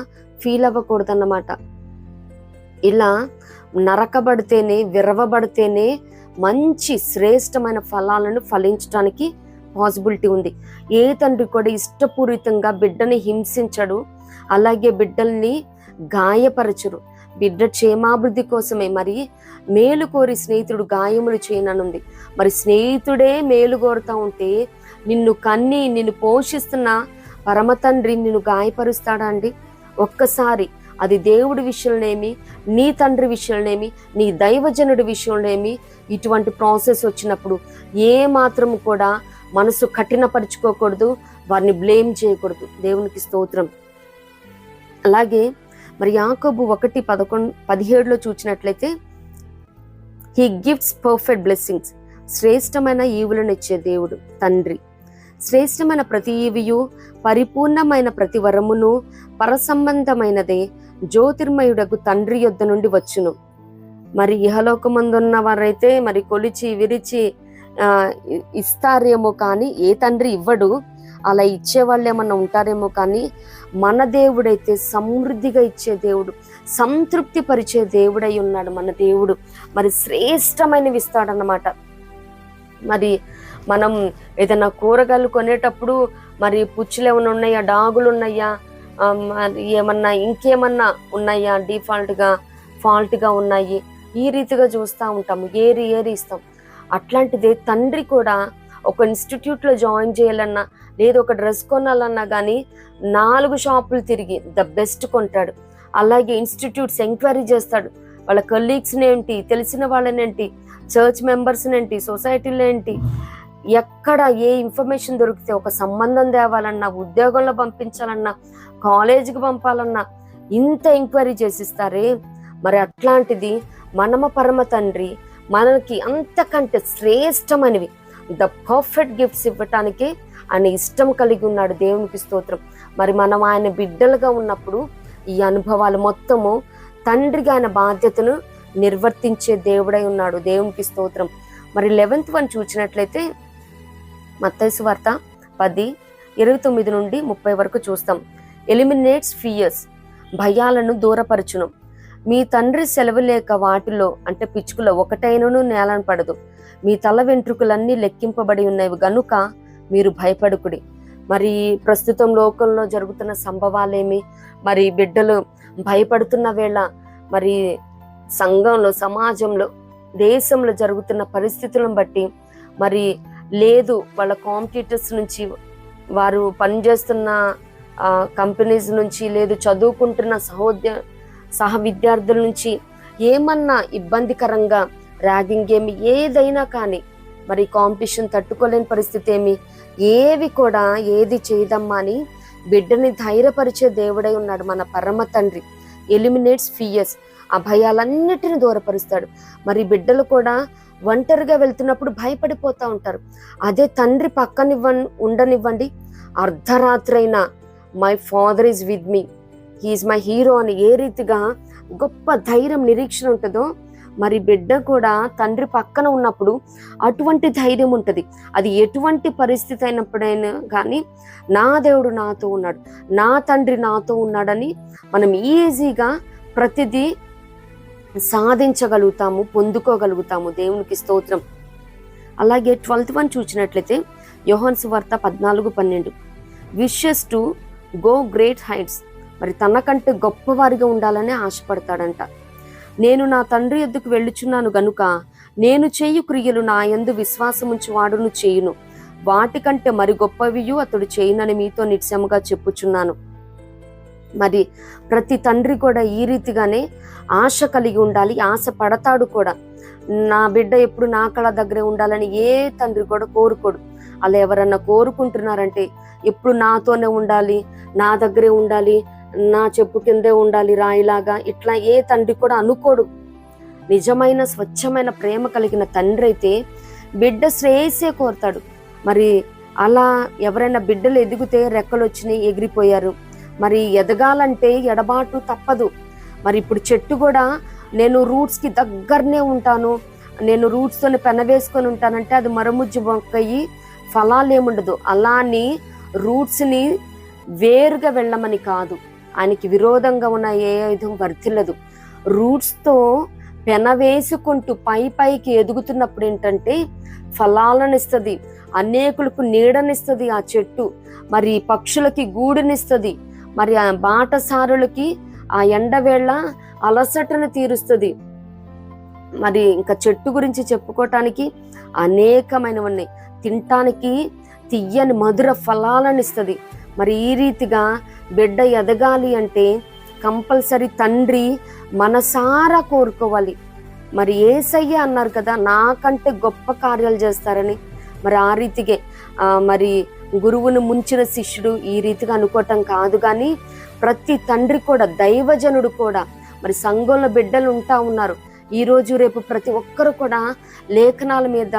ఫీల్ అవ్వకూడదన్నమాట. ఇలా నరకబడితేనే, విరవబడితేనే మంచి శ్రేష్టమైన ఫలాలను ఫలించడానికి పాసిబిలిటీ ఉంది. ఏ తండ్రి కూడా ఇష్టపూరితంగా బిడ్డని హింసించడు, అలాగే బిడ్డల్ని గాయపరచరు. బిడ్డ క్షేమాభివృద్ధి కోసమే మరి మేలు కోరి స్నేహితుడు గాయములు చేయననుంది. మరి స్నేహితుడే మేలు కోరుతా ఉంటే నిన్ను కన్ని నిన్ను పోషిస్తున్న పరమ తండ్రి నిన్ను గాయపరుస్తాడా అండి? ఒక్కసారి అది దేవుడి విషయంలోనేమి, నీ తండ్రి విషయంలోనేమి, నీ దైవజనుడి విషయంలోనేమి ఇటువంటి ప్రాసెస్ వచ్చినప్పుడు ఏ మాత్రం కూడా మనసు కఠినపరుచుకోకూడదు, వారిని బ్లేమ్ చేయకూడదు. దేవునికి స్తోత్రం. అలాగే మరి యాకోబు 1:17 చూసినట్లయితే, హీ గిఫ్ట్స్ పర్ఫెక్ట్ బ్లెస్సింగ్స్, శ్రేష్టమైన ఈవులను ఇచ్చే దేవుడు తండ్రి. శ్రేష్టమైన ప్రతి ఈవియు, పరిపూర్ణమైన ప్రతి వరమును పరసంబంధమైనదే జ్యోతిర్మయుడకు తండ్రి యొద్ద నుండి వచ్చును. మరి ఇహలోకమందున్న వారైతే మరి కొలిచి విరిచి ఇస్తారేమో కానీ ఏ తండ్రి ఇవ్వడు. అలా ఇచ్చేవాళ్ళు ఏమన్నా ఉంటారేమో కానీ మన దేవుడైతే సమృద్ధిగా ఇచ్చే దేవుడు, సంతృప్తి పరిచే దేవుడై ఉన్నాడు మన దేవుడు. మరి శ్రేష్టమైనవి ఇస్తాడన్నమాట. మరి మనం ఏదైనా కూరగాయలు కొనేటప్పుడు మరి పుచ్చులు ఏమైనా ఉన్నాయా, డాగులు ఉన్నాయా, మరి ఏమన్నా ఇంకేమన్నా ఉన్నాయా, ఫాల్ట్గా ఉన్నాయి, ఈ రీతిగా చూస్తూ ఉంటాము, ఏరి ఇస్తాం. అట్లాంటిదే తండ్రి కూడా ఒక ఇన్స్టిట్యూట్లో జాయిన్ చేయాలన్నా, లేదు ఒక డ్రెస్ కొనాలన్నా కానీ 4 షాపులు తిరిగి ద బెస్ట్ కొంటాడు. అలాగే ఇన్స్టిట్యూట్స్ ఎంక్వైరీ చేస్తాడు, వాళ్ళ కొలీగ్స్ని ఏంటి, తెలిసిన వాళ్ళనేంటి, చర్చ్ మెంబర్స్ని ఏంటి, సొసైటీలో ఏంటి, ఎక్కడ ఏ ఇన్ఫర్మేషన్ దొరికితే, ఒక సంబంధం తేవాలన్నా, ఉద్యోగంలో పంపించాలన్నా, కాలేజీకి పంపాలన్నా ఇంత ఎంక్వైరీ చేసిస్తారే. మరి అట్లాంటిది మనమ పరమ తండ్రి మనకి అంతకంటే శ్రేష్టమైనవి, ద పర్ఫెక్ట్ గిఫ్ట్స్ ఇవ్వటానికి ఆయన ఇష్టం కలిగి ఉన్నాడు. దేవునికి స్తోత్రం. మరి మనం ఆయన బిడ్డలుగా ఉన్నప్పుడు ఈ అనుభవాలు మొత్తము తండ్రిగా ఆయన బాధ్యతను నిర్వర్తించే దేవుడై ఉన్నాడు. దేవునికి స్తోత్రం. మరి 11th వన్ చూసినట్లయితే మత్తయి సువార్త 10:29 నుండి 30 వరకు చూస్తాం. Eliminates fears, భయాలను దూరపరచును. మీ తండ్రి సెలవు లేక వాటిలో అంటే పిచ్చుకలో ఒకటైనను నేలను పడదు. మీ తల వెంట్రుకలన్నీ లెక్కింపబడి ఉన్నవి గనుక మీరు భయపడుకుడి. మరి ప్రస్తుతం లోకంలో జరుగుతున్న సంభవాలేమి, మరి బిడ్డలు భయపడుతున్న వేళ, మరి సంఘంలో, సమాజంలో, దేశంలో జరుగుతున్న పరిస్థితులను బట్టి, మరి లేదు వాళ్ళ కాంపిటీటర్స్ నుంచి, వారు పనిచేస్తున్న కంపెనీస్ నుంచి, లేదు చదువుకుంటున్న సహ విద్యార్థుల నుంచి ఏమన్నా ఇబ్బందికరంగా ర్యాగింగ్ ఏమి ఏదైనా కానీ, మరి కాంపిటీషన్ తట్టుకోలేని పరిస్థితి ఏవి కూడా ఏది చేయదమ్మా అని బిడ్డని ధైర్యపరిచే దేవుడై ఉన్నాడు మన పరమ తండ్రి. ఎలిమినేట్స్ ఫియర్స్, ఆ భయాలన్నిటిని దూరపరుస్తాడు. మరి బిడ్డలు కూడా ఒంటరిగా వెళ్తున్నప్పుడు భయపడిపోతూ ఉంటారు. అదే తండ్రి ఉండనివ్వండి, అర్ధరాత్రి అయినా my father is with me, he's my hero అని ఏ రీతిగా గొప్ప ధైర్యం, నిరీక్షణ ఉంటుందో మరి బిడ్డ కూడా తండ్రి పక్కన ఉన్నప్పుడు అటువంటి ధైర్యం ఉంటుంది. అది ఎటువంటి పరిస్థితి అయినప్పుడైనా కానీ నా దేవుడు నాతో ఉన్నాడు, నా తండ్రి నాతో ఉన్నాడని మనం ఈజీగా ప్రతిదీ సాధించగలుగుతాము, పొందుకోగలుగుతాము. దేవునికి స్తోత్రం. అలాగే 12th వన్ చూసినట్లయితే యోహాను సువార్త 14:12 wishes to go great heights. మరి తనకంటే గొప్పవారిగా ఉండాలని ఆశపడతాడంట. నేను నా తండ్రి యొద్దకు వెళ్ళుచున్నాను గనుక నేను చేయు క్రియలు నా యందు విశ్వాసముంచు వాడును చేయును, వాటికంటే మరి గొప్పవియు అతడు చేయునని మీతో నిశ్చయముగా చెప్పుచున్నాను. మరి ప్రతి తండ్రి కూడా ఈ రీతిగానే ఆశ కలిగి ఉండాలి, ఆశ పడతాడు కూడా. నా బిడ్డ ఎప్పుడు నా కళ దగ్గరే ఉండాలని ఏ తండ్రి కూడా కోరుకోడు. అలా ఎవరన్నా కోరుకుంటున్నారంటే ఎప్పుడు నాతోనే ఉండాలి, నా దగ్గరే ఉండాలి, నా చెప్పు కిందే ఉండాలి రాయిలాగా, ఇట్లా ఏ తండ్రి కూడా అనుకోడు. నిజమైన స్వచ్ఛమైన ప్రేమ కలిగిన తండ్రి అయితే బిడ్డ శ్రేయస్సే కోరుతాడు. మరి అలా ఎవరైనా బిడ్డలు ఎదిగితే రెక్కలు వచ్చినాయి ఎగిరిపోయారు, మరి ఎదగాలంటే ఎడబాటు తప్పదు. మరి ఇప్పుడు చెట్టు కూడా నేను రూట్స్కి దగ్గరనే ఉంటాను, నేను రూట్స్తోనే పెనవేసుకొని ఉంటానంటే అది మరముజ్జు మొక్కయి ఫలాలు ఏముండదు. అలా అని రూట్స్ని వేరుగా వెళ్ళమని కాదు, ఆయనకి విరోధంగా ఉన్న ఏ ఆయుధం వర్తిల్లదు. రూట్స్తో పెనవేసుకుంటూ పైకి ఎదుగుతున్నప్పుడు ఏంటంటే ఫలాలను ఇస్తుంది, అనేకులకు నీడనిస్తుంది ఆ చెట్టు, మరి పక్షులకి గూడునిస్తుంది, మరి ఆ బాటసారులకి ఆ ఎండవేళ అలసటను తీరుస్తుంది. మరి ఇంకా చెట్టు గురించి చెప్పుకోవటానికి అనేకమైనవి ఉన్నాయి. తినటానికి తియ్యని మధుర ఫలాలను ఇస్తుంది. మరి ఈ రీతిగా బిడ్డ ఎదగాలి అంటే కంపల్సరీ తండ్రి మనసారా కోరుకోవాలి. మరి యేసయ్య అన్నారు కదా నాకంటే గొప్ప కార్యాలు చేస్తారని. మరి ఆ రీతిగే మరి గురువును ముంచిన శిష్యుడు ఈ రీతిగా అనుకోవటం కాదు, కానీ ప్రతి తండ్రి కూడా దైవజనుడు కూడా మరి సంఘంలో బిడ్డలు ఉంటా ఉన్నారు. ఈరోజు రేపు ప్రతి ఒక్కరు కూడా లేఖనాల మీద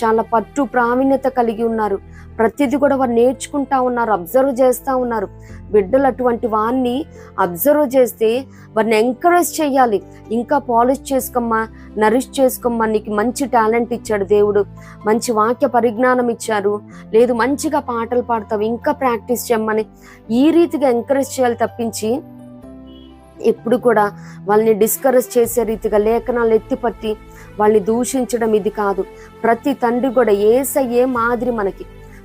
చాలా పట్టు ప్రావీణ్యత కలిగి ఉన్నారు. ప్రతిదీ కూడా వారు నేర్చుకుంటా ఉన్నారు, అబ్జర్వ్ చేస్తూ ఉన్నారు. బిడ్డలు అటువంటి వారిని అబ్జర్వ్ చేస్తే వారిని ఎంకరేజ్ చేయాలి. ఇంకా పాలిష్ చేసుకోమ్మా, నరిష్ చేసుకోమ్మా, నీకు మంచి టాలెంట్ ఇచ్చాడు దేవుడు, మంచి వాక్య పరిజ్ఞానం ఇచ్చారు, లేదు మంచిగా పాటలు పాడతావు ఇంకా ప్రాక్టీస్ చేయమని ఈ రీతిగా ఎంకరేజ్ చేయాలి తప్పించి ఎప్పుడు కూడా వాళ్ళని డిస్కరేజ్ చేసే రీతిగా లేఖనాలు ఎత్తిపట్టి వాళ్ళని దూషించడం ఇది కాదు. ప్రతి తండ్రి కూడా యేసయ్యే మాదిరి మనకి.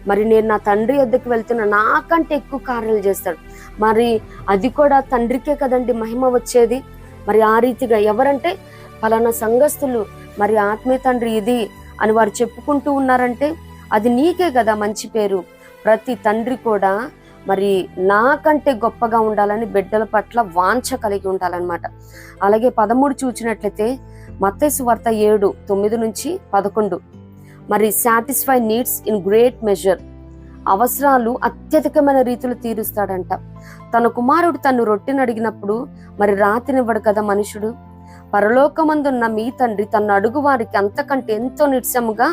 మరి నేను నా తండ్రి వద్దకు వెళ్తున్నా, నాకంటే ఎక్కువ కార్యాలు చేస్తాడు. మరి అది కూడా తండ్రికే కదండి మహిమ వచ్చేది. మరి ఆ రీతిగా ఎవరంటే పలానా సంఘస్థులు మరి ఆత్మీయ తండ్రి ఇది అని వారు చెప్పుకుంటూ ఉన్నారంటే అది నీకే కదా మంచి పేరు. ప్రతి తండ్రి కూడా మరి నాకంటే గొప్పగా ఉండాలని బిడ్డల పట్ల వాంఛ కలిగి ఉండాలన్నమాట. అలాగే 13 చూసినట్లయితే మత్తయి సువార్త 7:9-11 మరి satisfy needs in great measure, అవసరాలు అత్యధికమైన రీతిలో తీరుస్తాడంట. తన కుమారుడు తను రొట్టెని అడిగినప్పుడు మరి రాతినివ్వడు కదా మనుషుడు. పరలోకమందున్న మీ తండ్రి తను అడుగు వారికి అంతకంటే ఎంతో నిశ్చయముగా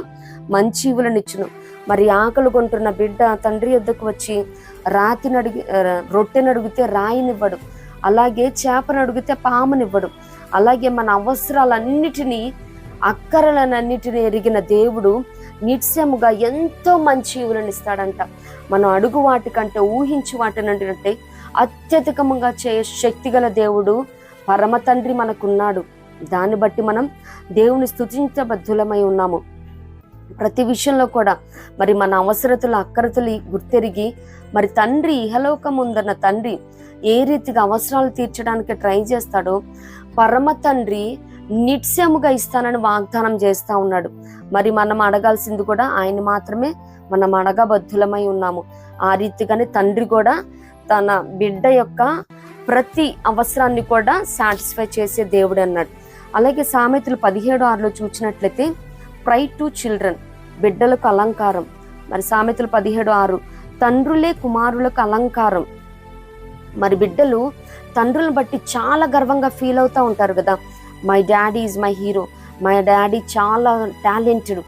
మంచి ఈవులనిచ్చును. మరి ఆకలి కొంటున్న బిడ్డ తండ్రి యొద్దకు వచ్చి రొట్టెని అడిగితే రాయినివ్వడు, అలాగే చేపను అడిగితే పామునివ్వడు. అలాగే మన అవసరాలన్నిటినీ అక్కరలనన్నిటినీ ఎరిగిన దేవుడు నిశ్చయముగా ఎంతో మంచి ఈవులను ఇస్తాడంట. మనం అడుగు వాటికంటే ఊహించి వాటినంటే అత్యధికంగా శక్తిగల దేవుడు పరమ తండ్రి మనకున్నాడు. దాన్ని బట్టి మనం దేవుని స్తుతించబద్ధులమై ఉన్నాము. ప్రతి విషయంలో కూడా మరి మన అవసరతలు అక్కరతలు గుర్తెరిగి మరి తండ్రి ఇహలోకం ఉందన్న తండ్రి ఏ రీతిగా అవసరాలు తీర్చడానికి ట్రై చేస్తాడో పరమ తండ్రి నిశ్చయముగా ఇస్తానని వాగ్దానం చేస్తా ఉన్నాడు. మరి మనం అడగాల్సింది కూడా ఆయన మాత్రమే, మనం అడగబద్ధులమై ఉన్నాము. ఆ రీతిగానే తండ్రి కూడా తన బిడ్డ యొక్క ప్రతి అవసరాన్ని కూడా సాటిస్ఫై చేసే దేవుడు అన్నాడు. అలాగే సామెతలు 17:6 చూసినట్లయితే ప్రైడ్ టు చిల్డ్రన్, బిడ్డలకు అలంకారం. మరి సామెతలు 17:6 తండ్రులే కుమారులకు అలంకారం. మరి బిడ్డలు తండ్రులను బట్టి చాలా గర్వంగా ఫీల్ అవుతూ ఉంటారు కదా. My daddy is my hero, మా డాడీ చాలా టాలెంటెడ్,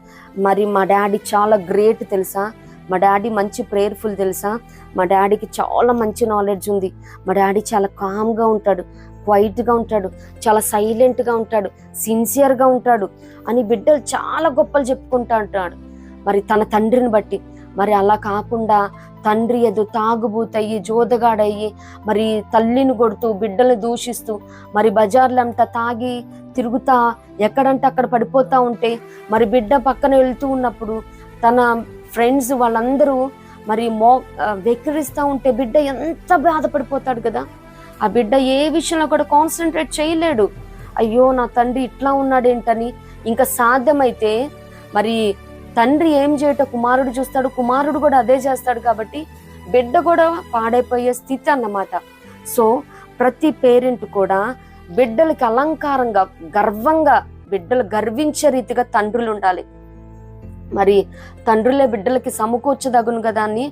మరి మా డాడీ చాలా గ్రేట్ తెలుసా, మా డాడీ మంచి ప్రేయర్ఫుల్ తెలుసా, మా డాడీకి చాలా మంచి నాలెడ్జ్ ఉంది, మా డాడీ చాలా కామ్గా ఉంటాడు, క్వైట్గా ఉంటాడు, చాలా సైలెంట్గా ఉంటాడు, సిన్సియర్గా ఉంటాడు అని బిడ్డలు చాలా గొప్పలు చెప్పుకుంటా ఉంటాడు మరి తన తండ్రిని బట్టి. మరి అలా కాకుండా తండ్రి ఏదో తాగుబోతయ్యి జోదగాడయ్యి మరి తల్లిని కొడుతూ బిడ్డల్ని దూషిస్తూ మరి బజార్లంతా తాగి తిరుగుతా ఎక్కడంటే అక్కడ పడిపోతా ఉంటే మరి బిడ్డ పక్కన వెళ్తూ ఉన్నప్పుడు తన ఫ్రెండ్స్ వాళ్ళందరూ మరి వెక్కిరిస్తూ ఉంటే బిడ్డ ఎంత బాధపడిపోతాడు కదా. ఆ బిడ్డ ఏ విషయంలో కూడా కాన్సన్ట్రేట్ చేయలేడు. అయ్యో నా తండ్రి ఇట్లా ఉన్నాడేంటని. ఇంకా సాధ్యమైతే మరి తండ్రి ఏం చేయట కుమారుడు చూస్తాడు, కుమారుడు కూడా అదే చేస్తాడు. కాబట్టి బిడ్డ కూడా పాడైపోయే స్థితి అన్నమాట. సో ప్రతి పేరెంట్ కూడా బిడ్డలకి అలంకారంగా గర్వంగా బిడ్డలు గర్వించే రీతిగా తండ్రులు ఉండాలి. మరి తండ్రులే బిడ్డలకి సమకూర్చదగును కదా అని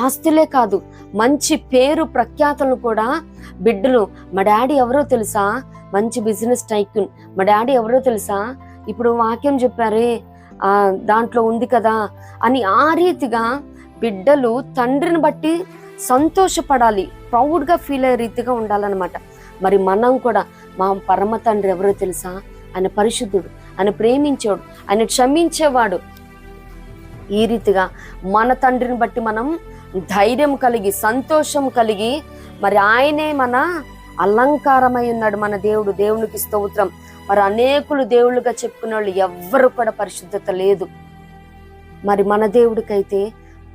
ఆస్తులే కాదు మంచి పేరు ప్రఖ్యాతలను కూడా బిడ్డలు, మా డాడీ ఎవరో తెలుసా, మంచి బిజినెస్ టైకూన్, మా డాడీ ఎవరో తెలుసా, ఇప్పుడు వాక్యం చెప్పారే దాంట్లో ఉంది కదా అని ఆ రీతిగా బిడ్డలు తండ్రిని బట్టి సంతోషపడాలి, ప్రౌడ్గా ఫీల్ అయ్యే రీతిగా ఉండాలన్నమాట. మరి మనం కూడా మా పరమ తండ్రి ఎవరో తెలుసా, ఆయన పరిశుద్ధుడు, ఆయన ప్రేమించేవాడు, ఆయన క్షమించేవాడు. ఈ రీతిగా మన తండ్రిని బట్టి మనం ధైర్యం కలిగి సంతోషం కలిగి మరి ఆయనే మన అలంకారమై ఉన్నాడు మన దేవుడు. దేవునికి స్తోత్రం. మరి అనేకులు దేవుళ్ళుగా చెప్పుకునే వాళ్ళు ఎవ్వరు కూడా పరిశుద్ధత లేదు. మరి మన దేవుడికైతే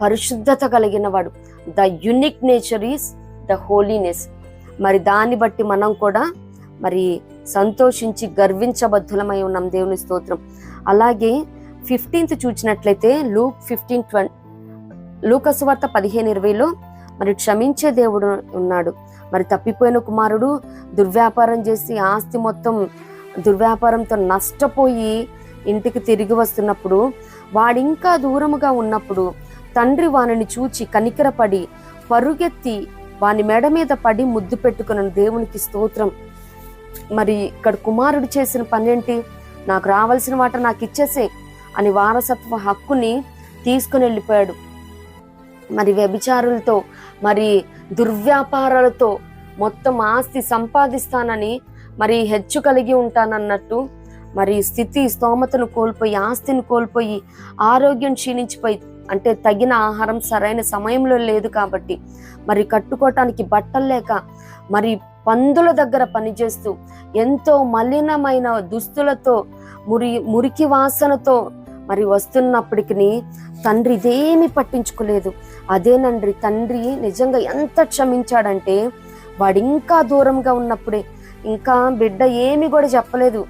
పరిశుద్ధత కలిగిన వాడు. The unique nature is the holiness. మరి దాన్ని బట్టి మనం కూడా మరి సంతోషించి గర్వించబద్ధులమై ఉన్నాం. దేవుని స్తోత్రం. అలాగే 15th చూసినట్లయితే లూకాసు వార్త 15:20 మరి క్షమించే దేవుడు ఉన్నాడు. మరి తప్పిపోయిన కుమారుడు దుర్వ్యాపారం చేసి ఆస్తి మొత్తం దుర్వ్యాపారంతో నష్టపోయి ఇంటికి తిరిగి వస్తున్నప్పుడు వాడింకా దూరముగా ఉన్నప్పుడు తండ్రి వానిని చూచి కనికరపడి పరుగెత్తి వాని మెడ మీద పడి ముద్దు పెట్టుకున్నాను. దేవునికి స్తోత్రం. మరి ఇక్కడ కుమారుడు చేసిన పనేంటి, నాకు రావాల్సిన వాట నాకు ఇచ్చేసే అని వారసత్వ హక్కుని తీసుకుని వెళ్ళిపోయాడు. మరి వ్యభిచారులతో మరి దుర్వ్యాపారాలతో మొత్తం ఆస్తి సంపాదిస్తానని మరి హెచ్చు కలిగి ఉంటానన్నట్టు మరి స్థితి స్తోమతను కోల్పోయి ఆస్తిని కోల్పోయి ఆరోగ్యం క్షీణించిపోయి, అంటే తగిన ఆహారం సరైన సమయంలో లేదు కాబట్టి మరి కట్టుకోవటానికి బట్టలు లేక మరి పందుల దగ్గర పనిచేస్తూ ఎంతో మలినమైన దుస్తులతో మురికి వాసనతో మరి వస్తున్నప్పటికీ తండ్రి ఇదేమీ పట్టించుకోలేదు. అదేనండి తండ్రి నిజంగా ఎంత క్షమించాడంటే వాడు ఇంకా దూరంగా ఉన్నప్పుడే ఇంకా బిడ్డ ఏమి కూడా చెప్పలేదు.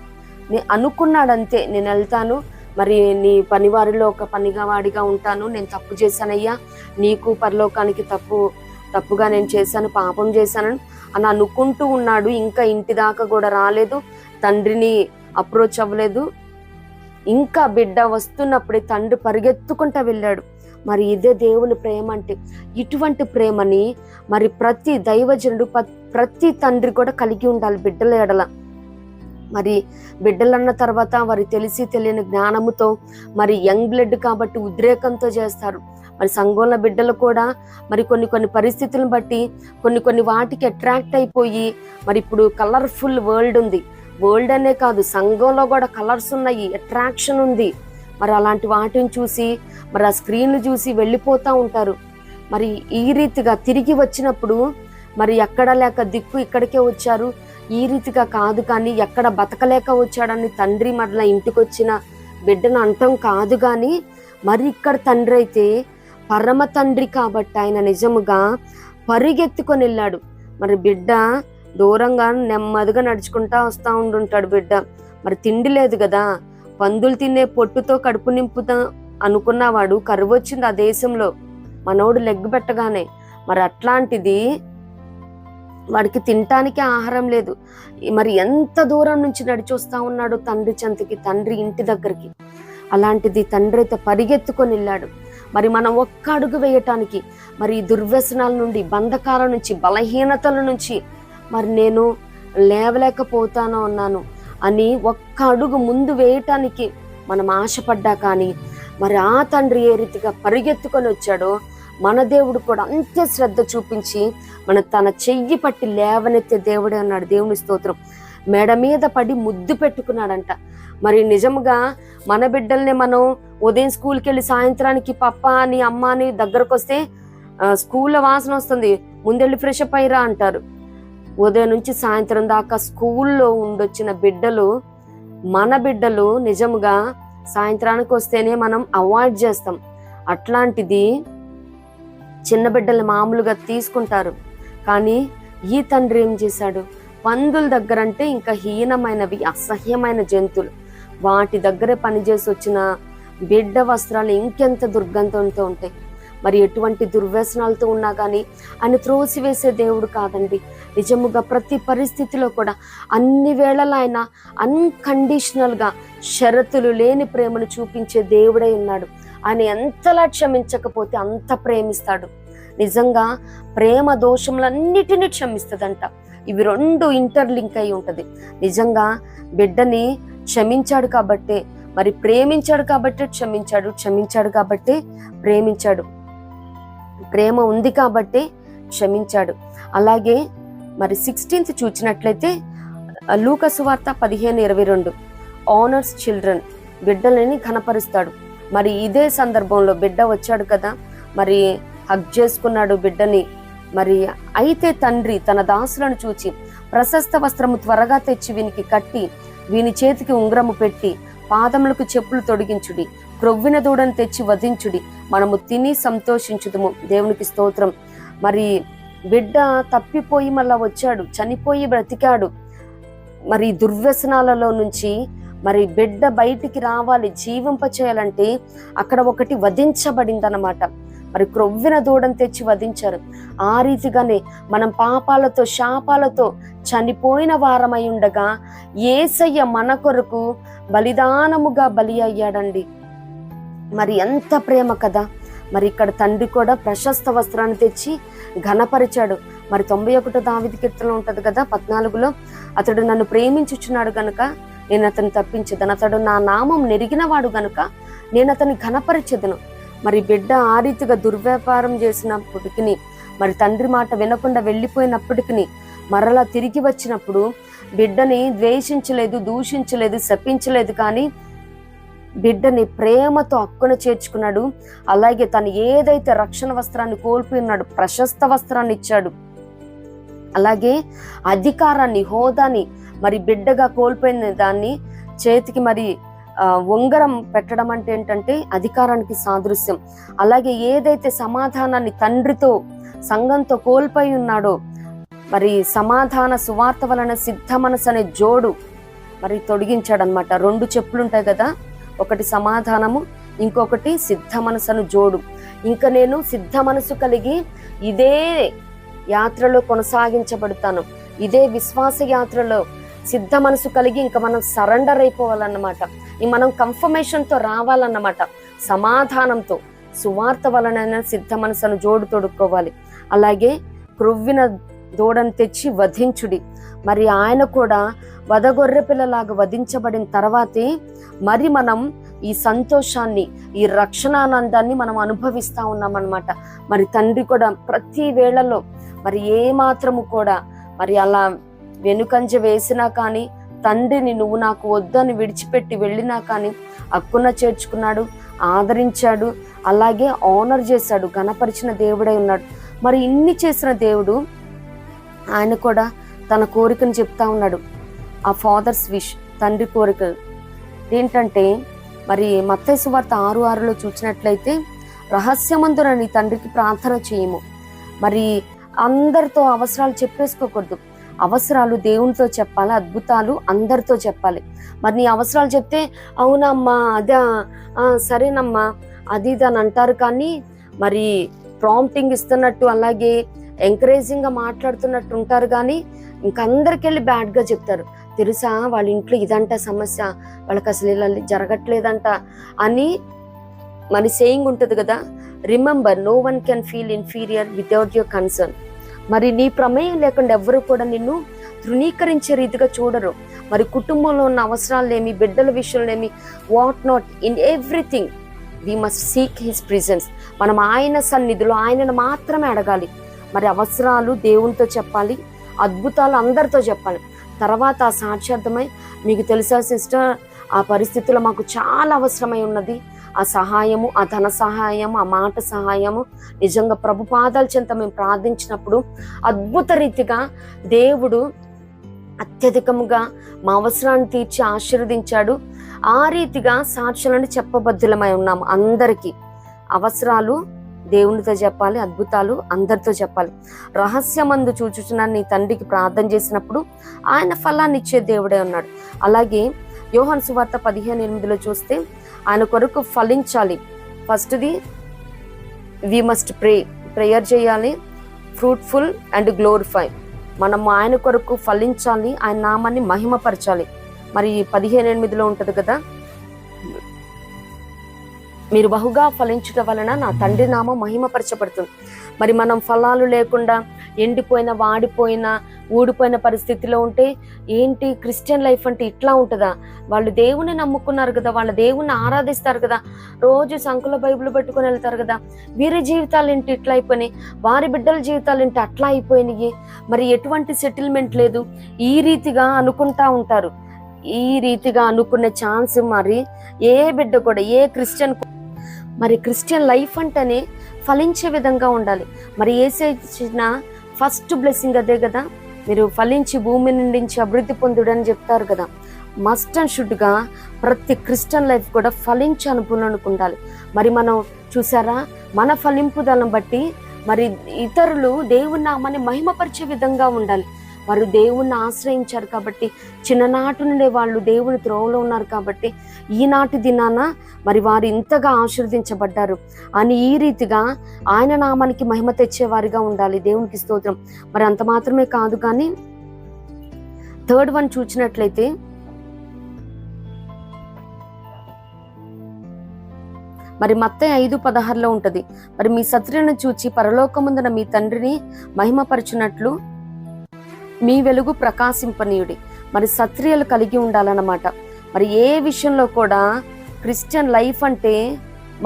నేను అనుకున్నాడంతే, నేను వెళ్తాను మరి నీ పనివారిలో ఒక పనివాడిగా ఉంటాను, నేను తప్పు చేశానయ్యా, నీకు పరలోకానికి తప్పుగా నేను చేశాను, పాపం చేశాను అని అనుకుంటూ ఉన్నాడు. ఇంకా ఇంటి దాకా కూడా రాలేదు, తండ్రిని అప్రోచ్ అవ్వలేదు. ఇంకా బిడ్డ వస్తున్నప్పుడే తండ్రి పరిగెత్తుకుంటూ వెళ్ళాడు. మరి ఇదే దేవుని ప్రేమ అంటే. ఇటువంటి ప్రేమని మరి ప్రతి దైవజనుడు ప్రతి తండ్రి కూడా కలిగి ఉండాలి బిడ్డల ఎడల. మరి బిడ్డలన్న తర్వాత వారి తెలిసి తెలియని జ్ఞానముతో మరి యంగ్ బ్లడ్ కాబట్టి ఉద్రేకంతో చేస్తారు. మరి సంఘంలో బిడ్డలు కూడా మరి కొన్ని పరిస్థితులను బట్టి కొన్ని వాటికి అట్రాక్ట్ అయిపోయి మరి ఇప్పుడు కలర్ఫుల్ వరల్డ్ ఉంది. వరల్డ్ అనే కాదు, సంఘంలో కూడా కలర్స్ ఉన్నాయి, అట్రాక్షన్ ఉంది. మరి అలాంటి వాటిని చూసి మరి ఆ స్క్రీన్లు చూసి వెళ్ళిపోతూ ఉంటారు. మరి ఈ రీతిగా తిరిగి వచ్చినప్పుడు మరి ఎక్కడ లేక దిక్కు ఇక్కడికే వచ్చారు, ఈ రీతిగా కాదు కానీ ఎక్కడ బతకలేక వచ్చాడని తండ్రి మరలా ఇంటికి వచ్చిన బిడ్డను అంటాం కాదు. కానీ మరి ఇక్కడ తండ్రి అయితే పరమ తండ్రి కాబట్టి ఆయన నిజముగా పరిగెత్తుకొని వెళ్ళాడు. మరి బిడ్డ దూరంగా నెమ్మదిగా నడుచుకుంటా వస్తూ ఉండుంటాడు బిడ్డ. మరి తిండి లేదు కదా, పందులు తినే పొట్టుతో కడుపు నింపుతా అనుకున్నవాడు కరువు వచ్చింది ఆ దేశంలో మనోడు లెగ్ పెట్టగానే. మరి అట్లాంటిది వాడికి తినటానికి ఆహారం లేదు. మరి ఎంత దూరం నుంచి నడిచి వస్తా ఉన్నాడు తండ్రి చెంతకి, తండ్రి ఇంటి దగ్గరికి. అలాంటిది తండ్రి అయితే పరిగెత్తుకొని వెళ్ళాడు. మరి మనం ఒక్క అడుగు వేయటానికి మరి దుర్వ్యసనాల నుండి, బంధకాల నుంచి, బలహీనతల నుంచి మరి నేను లేవలేకపోతాను అన్నాను అని ఒక్క అడుగు ముందు వేయటానికి మనం ఆశపడ్డా కానీ మరి ఆ తండ్రి ఏ రీతిగా పరిగెత్తుకొని వచ్చాడో మన దేవుడు కూడా అంతే శ్రద్ధ చూపించి తన చెయ్యి పట్టి లేవనెత్తే దేవుడే అన్నాడు. దేవుని స్తోత్రం. మెడ మీద పడి ముద్దు పెట్టుకున్నాడంట. మరి నిజంగా మన బిడ్డల్ని మనం ఉదయం స్కూల్కి వెళ్ళి సాయంత్రానికి పప్ప అని అమ్మ అని దగ్గరకు వస్తే స్కూల్లో వాసన వస్తుంది, ముందెళ్ళి ఫ్రెష్ అప్ అయ్యిరా అంటారు. ఉదయం నుంచి సాయంత్రం దాకా స్కూల్లో ఉండొచ్చిన బిడ్డలు, మన బిడ్డలు నిజంగా సాయంత్రానికి వస్తేనే మనం అవాయిడ్ చేస్తాం. అట్లాంటిది చిన్న బిడ్డల్ని మామూలుగా తీసుకుంటారు. కానీ ఈ తండ్రి ఏం చేశాడు? పందుల దగ్గర అంటే ఇంకా హీనమైనవి, అసహ్యమైన జంతువులు, వాటి దగ్గరే పనిచేసి వచ్చిన బిడ్డ వస్త్రాలు ఇంకెంత దుర్గంధంతో ఉంటాయి. మరి ఎటువంటి దుర్వ్యసనాలతో ఉన్నా కానీ ఆయన త్రోసివేసే దేవుడు కాదండి. నిజముగా ప్రతి పరిస్థితిలో కూడా అన్ని వేళలా ఆయన అన్కండిషనల్గా షరతులు లేని ప్రేమను చూపించే దేవుడై ఉన్నాడు. ఆయన ఎంతలా క్షమించకపోతే అంత ప్రేమిస్తాడు. నిజంగా ప్రేమ దోషములన్నిటినీ క్షమిస్తుందంట. ఇవి రెండు ఇంటర్లింక్ అయి ఉంటది. నిజంగా బిడ్డని క్షమించాడు కాబట్టే, మరి ప్రేమించాడు కాబట్టే క్షమించాడు, క్షమించాడు కాబట్టే ప్రేమించాడు, ప్రేమ ఉంది కాబట్టే క్షమించాడు. అలాగే మరి 16th చూచినట్లయితే లూకా సువార్త 15:22 ఆనర్స్ చిల్డ్రన్, బిడ్డలని ఘనపరుస్తాడు. మరి ఇదే సందర్భంలో బిడ్డ వచ్చాడు కదా, మరి హగ్ చేసుకున్నాడు బిడ్డని. మరి అయితే తండ్రి తన దాసులను చూచి ప్రశస్త వస్త్రము త్వరగా తెచ్చి వీనికి కట్టి వీని చేతికి ఉంగరము పెట్టి పాదములకు చెప్పులు తొడిగించుడి, క్రొవ్విన దూడను తెచ్చి వధించుడి, మనము తిని సంతోషించుదుము. దేవునికి స్తోత్రం. మరి బిడ్డ తప్పిపోయి మళ్ళా వచ్చాడు, చనిపోయి బ్రతికాడు. మరి దుర్వ్యసనాలలో నుంచి మరి బిడ్డ బయటికి రావాలి, జీవింప చేయాలంటే అక్కడ ఒకటి వధించబడిందన్నమాట. మరి క్రొవ్విన దూడను తెచ్చి వధించారు. ఆ రీతిగానే మనం పాపాలతో శాపాలతో చనిపోయిన వారమై ఉండగా యేసయ్య మన కొరకు బలిదానముగా బలి అయ్యాడండి. మరి ఎంత ప్రేమ కదా. మరి ఇక్కడ తండ్రి కూడా ప్రశస్త వస్త్రాన్ని తెచ్చి ఘనపరిచాడు. మరి 91 దావీదు కీర్తనలో ఉంటది కదా 14లో, అతడు నన్ను ప్రేమించుచున్నాడు గనుక నేను అతన్ని తప్పించదను, అతడు నా నామం నెరిగిన వాడు గనుక నేను అతన్ని ఘనపరిచెదను. మరి బిడ్డ ఆ రీతిగా దుర్వ్యాపారం చేసినప్పటికీ, మరి తండ్రి మాట వినకుండా వెళ్ళిపోయినప్పటికీ మరలా తిరిగి వచ్చినప్పుడు బిడ్డని ద్వేషించలేదు, దూషించలేదు, శపించలేదు, కానీ బిడ్డని ప్రేమతో హక్కున చేర్చుకున్నాడు. అలాగే తను ఏదైతే రక్షణ వస్త్రాన్ని కోల్పోయి ఉన్నాడు, ప్రశస్త వస్త్రాన్ని ఇచ్చాడు. అలాగే అధికారాన్ని, హోదాని, మరి బిడ్డగా కోల్పోయిన దాన్ని చేతికి మరి ఉంగరం పెట్టడం అంటే ఏంటంటే అధికారానికి సాదృశ్యం. అలాగే ఏదైతే సమాధానాన్ని తండ్రితో సంఘంతో కోల్పోయి ఉన్నాడో, మరి సమాధాన సువార్త వలన సిద్ధ మనసు అనే జోడు మరి తొడిగించాడనమాట. 2 చెప్పులు ఉంటాయి కదా, ఒకటి సమాధానము, ఇంకొకటి సిద్ధ మనసును జోడు. ఇంకా నేను సిద్ధ మనసు కలిగి ఇదే యాత్రలో కొనసాగించబడతాను, ఇదే విశ్వాస యాత్రలో సిద్ధ మనసు కలిగి ఇంకా మనం సరెండర్ అయిపోవాలన్నమాట. మనం కన్ఫర్మేషన్తో రావాలన్నమాట. సమాధానంతో సువార్త వలన సిద్ధ మనసును జోడు తొడుక్కోవాలి. అలాగే క్రొవ్విన దూడను తెచ్చి వధించుడి. మరి ఆయన కూడా వధగొర్రె పిల్లలాగా వధించబడిన తర్వాతే మరి మనం ఈ సంతోషాన్ని, ఈ రక్షణానందాన్ని మనం అనుభవిస్తా ఉన్నామన్నమాట. మరి తండ్రి కూడా ప్రతి వేళలో మరి ఏ మాత్రము కూడా మరి అలా వెనుకంజ వేసినా కానీ, తండ్రిని నువ్వు నాకు వద్దని విడిచిపెట్టి వెళ్ళినా కానీ హక్కున చేర్చుకున్నాడు, ఆదరించాడు, అలాగే ఆనర్ చేశాడు, ఘనపరిచిన దేవుడై ఉన్నాడు. మరి ఇన్ని చేసిన దేవుడు ఆయన కూడా తన కోరికను చెప్తా ఉన్నాడు. ఆ ఫాదర్స్ విష్, తండ్రి కోరిక ఏంటంటే, మరి మత్తయి సువార్త 6:6లో చూసినట్లయితే రహస్యమందున నీ తండ్రికి ప్రార్థన చేయము. మరి అందరితో అవసరాలు చెప్పేసుకోకూడదు. అవసరాలు దేవునితో చెప్పాలి, అద్భుతాలు అందరితో చెప్పాలి. మరి నీ అవసరాలు చెప్తే అవునమ్మా అదే సరేనమ్మా అది ఇది అని అంటారు, కానీ మరి ప్రాంప్టింగ్ ఇస్తున్నట్టు అలాగే ఎంకరేజింగ్గా మాట్లాడుతున్నట్టు ఉంటారు, కానీ ఇంకందరికి వెళ్ళి బ్యాడ్గా చెప్తారు. తెలుసా వాళ్ళ ఇంట్లో ఇదంట సమస్య, వాళ్ళకి అసలు ఇలా జరగట్లేదంట అని మరి సేయింగ్ ఉంటుంది కదా. Remember, no one can feel inferior without your concern. మరి నీ ప్రమేయం లేకుండా ఎవ్వరు కూడా నిన్ను తృణీకరించే రీతిగా చూడరు. మరి కుటుంబంలో ఉన్న అవసరాలేమి, బిడ్డల విషయంలోమి, what not, in everything we must seek his presence. మనం ఆయన సన్నిధిలో ఆయనను మాత్రమే అడగాలి. మరి అవసరాలు దేవునితో చెప్పాలి, అద్భుతాలు అందరితో చెప్పాలి. తర్వాత ఆ సాక్ష్యార్థమై, మీకు తెలుసా సిస్టర్, ఆ పరిస్థితుల్లో మాకు చాలా అవసరమై ఉన్నది ఆ సహాయము, ఆ ధన సహాయము, ఆ మాట సహాయము. నిజంగా ప్రభు పాదాల చెంత మేము ప్రార్థించినప్పుడు అద్భుత రీతిగా దేవుడు అత్యధికముగా మా అవసరాన్ని తీర్చి ఆశీర్వదించాడు. ఆ రీతిగా సాక్ష్యాలను చెప్పబద్ధులమై ఉన్నాము. అందరికీ అవసరాలు దేవునితో చెప్పాలి, అద్భుతాలు అందరితో చెప్పాలి. రహస్యమందు చూచుచున్న నీ తండ్రికి ప్రార్థన చేసినప్పుడు ఆయన ఫలాన్ని ఇచ్చే దేవుడే ఉన్నాడు. అలాగే యోహాను సువార్త 15:8 చూస్తే ఆయన కొరకు ఫలించాలి. ఫస్ట్ది వి మస్ట్ ప్రేయర్ చేయాలి, ఫ్రూట్ఫుల్ అండ్ గ్లోరిఫై. మనం ఆయన కొరకు ఫలించాలి, ఆయన నామాన్ని మహిమపరచాలి. మరి 15:8 ఉంటుంది కదా, మీరు బహుగా ఫలించుట వలన నా తండ్రి నామం మహిమపరచబడుతుంది. మరి మనం ఫలాలు లేకుండా ఎండిపోయిన, వాడిపోయిన, ఊడిపోయిన పరిస్థితిలో ఉంటే ఏంటి క్రిస్టియన్ లైఫ్ అంటే ఇట్లా ఉంటుందా? వాళ్ళు దేవుని నమ్ముకున్నారు కదా, వాళ్ళ దేవుణ్ణి ఆరాధిస్తారు కదా, రోజు సంకుల బైబిల్ పెట్టుకుని వెళ్తారు కదా, వీరి జీవితాలు ఏంటి ఇట్లా అయిపోయినాయి, వారి బిడ్డల జీవితాలు ఏంటి అట్లా అయిపోయినాయి, మరి ఎటువంటి సెటిల్మెంట్ లేదు, ఈ రీతిగా అనుకుంటా ఉంటారు. ఈ రీతిగా అనుకునే ఛాన్స్ మరి ఏ బిడ్డ కూడా, ఏ క్రిస్టియన్, మరి క్రిస్టియన్ లైఫ్ అంటేనే ఫలించే విధంగా ఉండాలి. మరి యేసయ్య ఇచ్చిన ఫస్ట్ బ్లెస్సింగ్ అదే కదా, మీరు ఫలించి భూమి నిండించి అభివృద్ధి పొందుడని చెప్తారు కదా. మస్ట్ అండ్ షుడ్గా ప్రతి క్రిస్టియన్ లైఫ్ కూడా ఫలించే అనుభవానికి ఉండాలి. మరి మనం చూసారా, మన ఫలింపుదలను బట్టి మరి ఇతరులు దేవుని నామాన్ని మహిమపరిచే విధంగా ఉండాలి. వారు దేవుణ్ణి ఆశ్రయించారు కాబట్టి, చిన్ననాటి నుండే వాళ్ళు దేవుని త్రోవలో ఉన్నారు కాబట్టి ఈనాటి దినాన మరి వారు ఇంతగా ఆశీర్వదించబడ్డారు అని ఈ రీతిగా ఆయన నామానికి మహిమ తెచ్చేవారిగా ఉండాలి. దేవునికి స్తోత్రం. మరి అంత మాత్రమే కాదు, కానీ థర్డ్ వన్ చూసినట్లయితే మరి మత్తయి 5:16 ఉంటది, మరి మీ సత్క్రియలను చూచి పరలోకమందున మీ తండ్రిని మహిమపరచునట్లు మీ వెలుగు ప్రకాశింపనీయుడి. మరి సత్క్రియలు కలిగి ఉండాలన్నమాట. మరి ఏ విషయంలో కూడా క్రిస్టియన్ లైఫ్ అంటే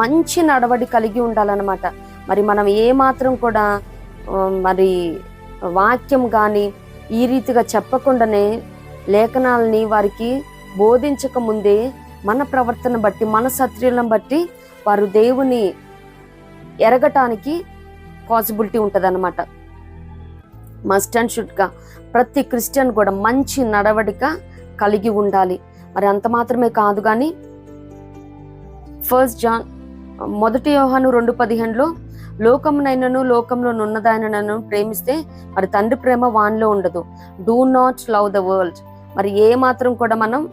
మంచి నడవడి కలిగి ఉండాలన్నమాట. మరి మనం ఏ మాత్రం కూడా మరి వాక్యం కానీ ఈ రీతిగా చెప్పకుండానే లేఖనాలని వారికి బోధించక ముందే మన ప్రవర్తన బట్టి, మన సత్క్రియలను బట్టి వారు దేవుని ఎరగటానికి పాసిబిలిటీ ఉంటుంది అన్నమాట. మస్ట్ అండ్ షుడ్గా ప్రతి క్రిస్టియన్ కూడా మంచి నడవడిక కలిగి ఉండాలి. మరి అంత మాత్రమే కాదు, కానీ 1 జాన్ 1 యోహాను 2:15 లోకమునైనను లోకంలో నున్నదాయనను ప్రేమిస్తే మరి తండ్రి ప్రేమ వానిలో ఉండదు. Do not love the world. మరి ఏ మాత్రం కూడా మనం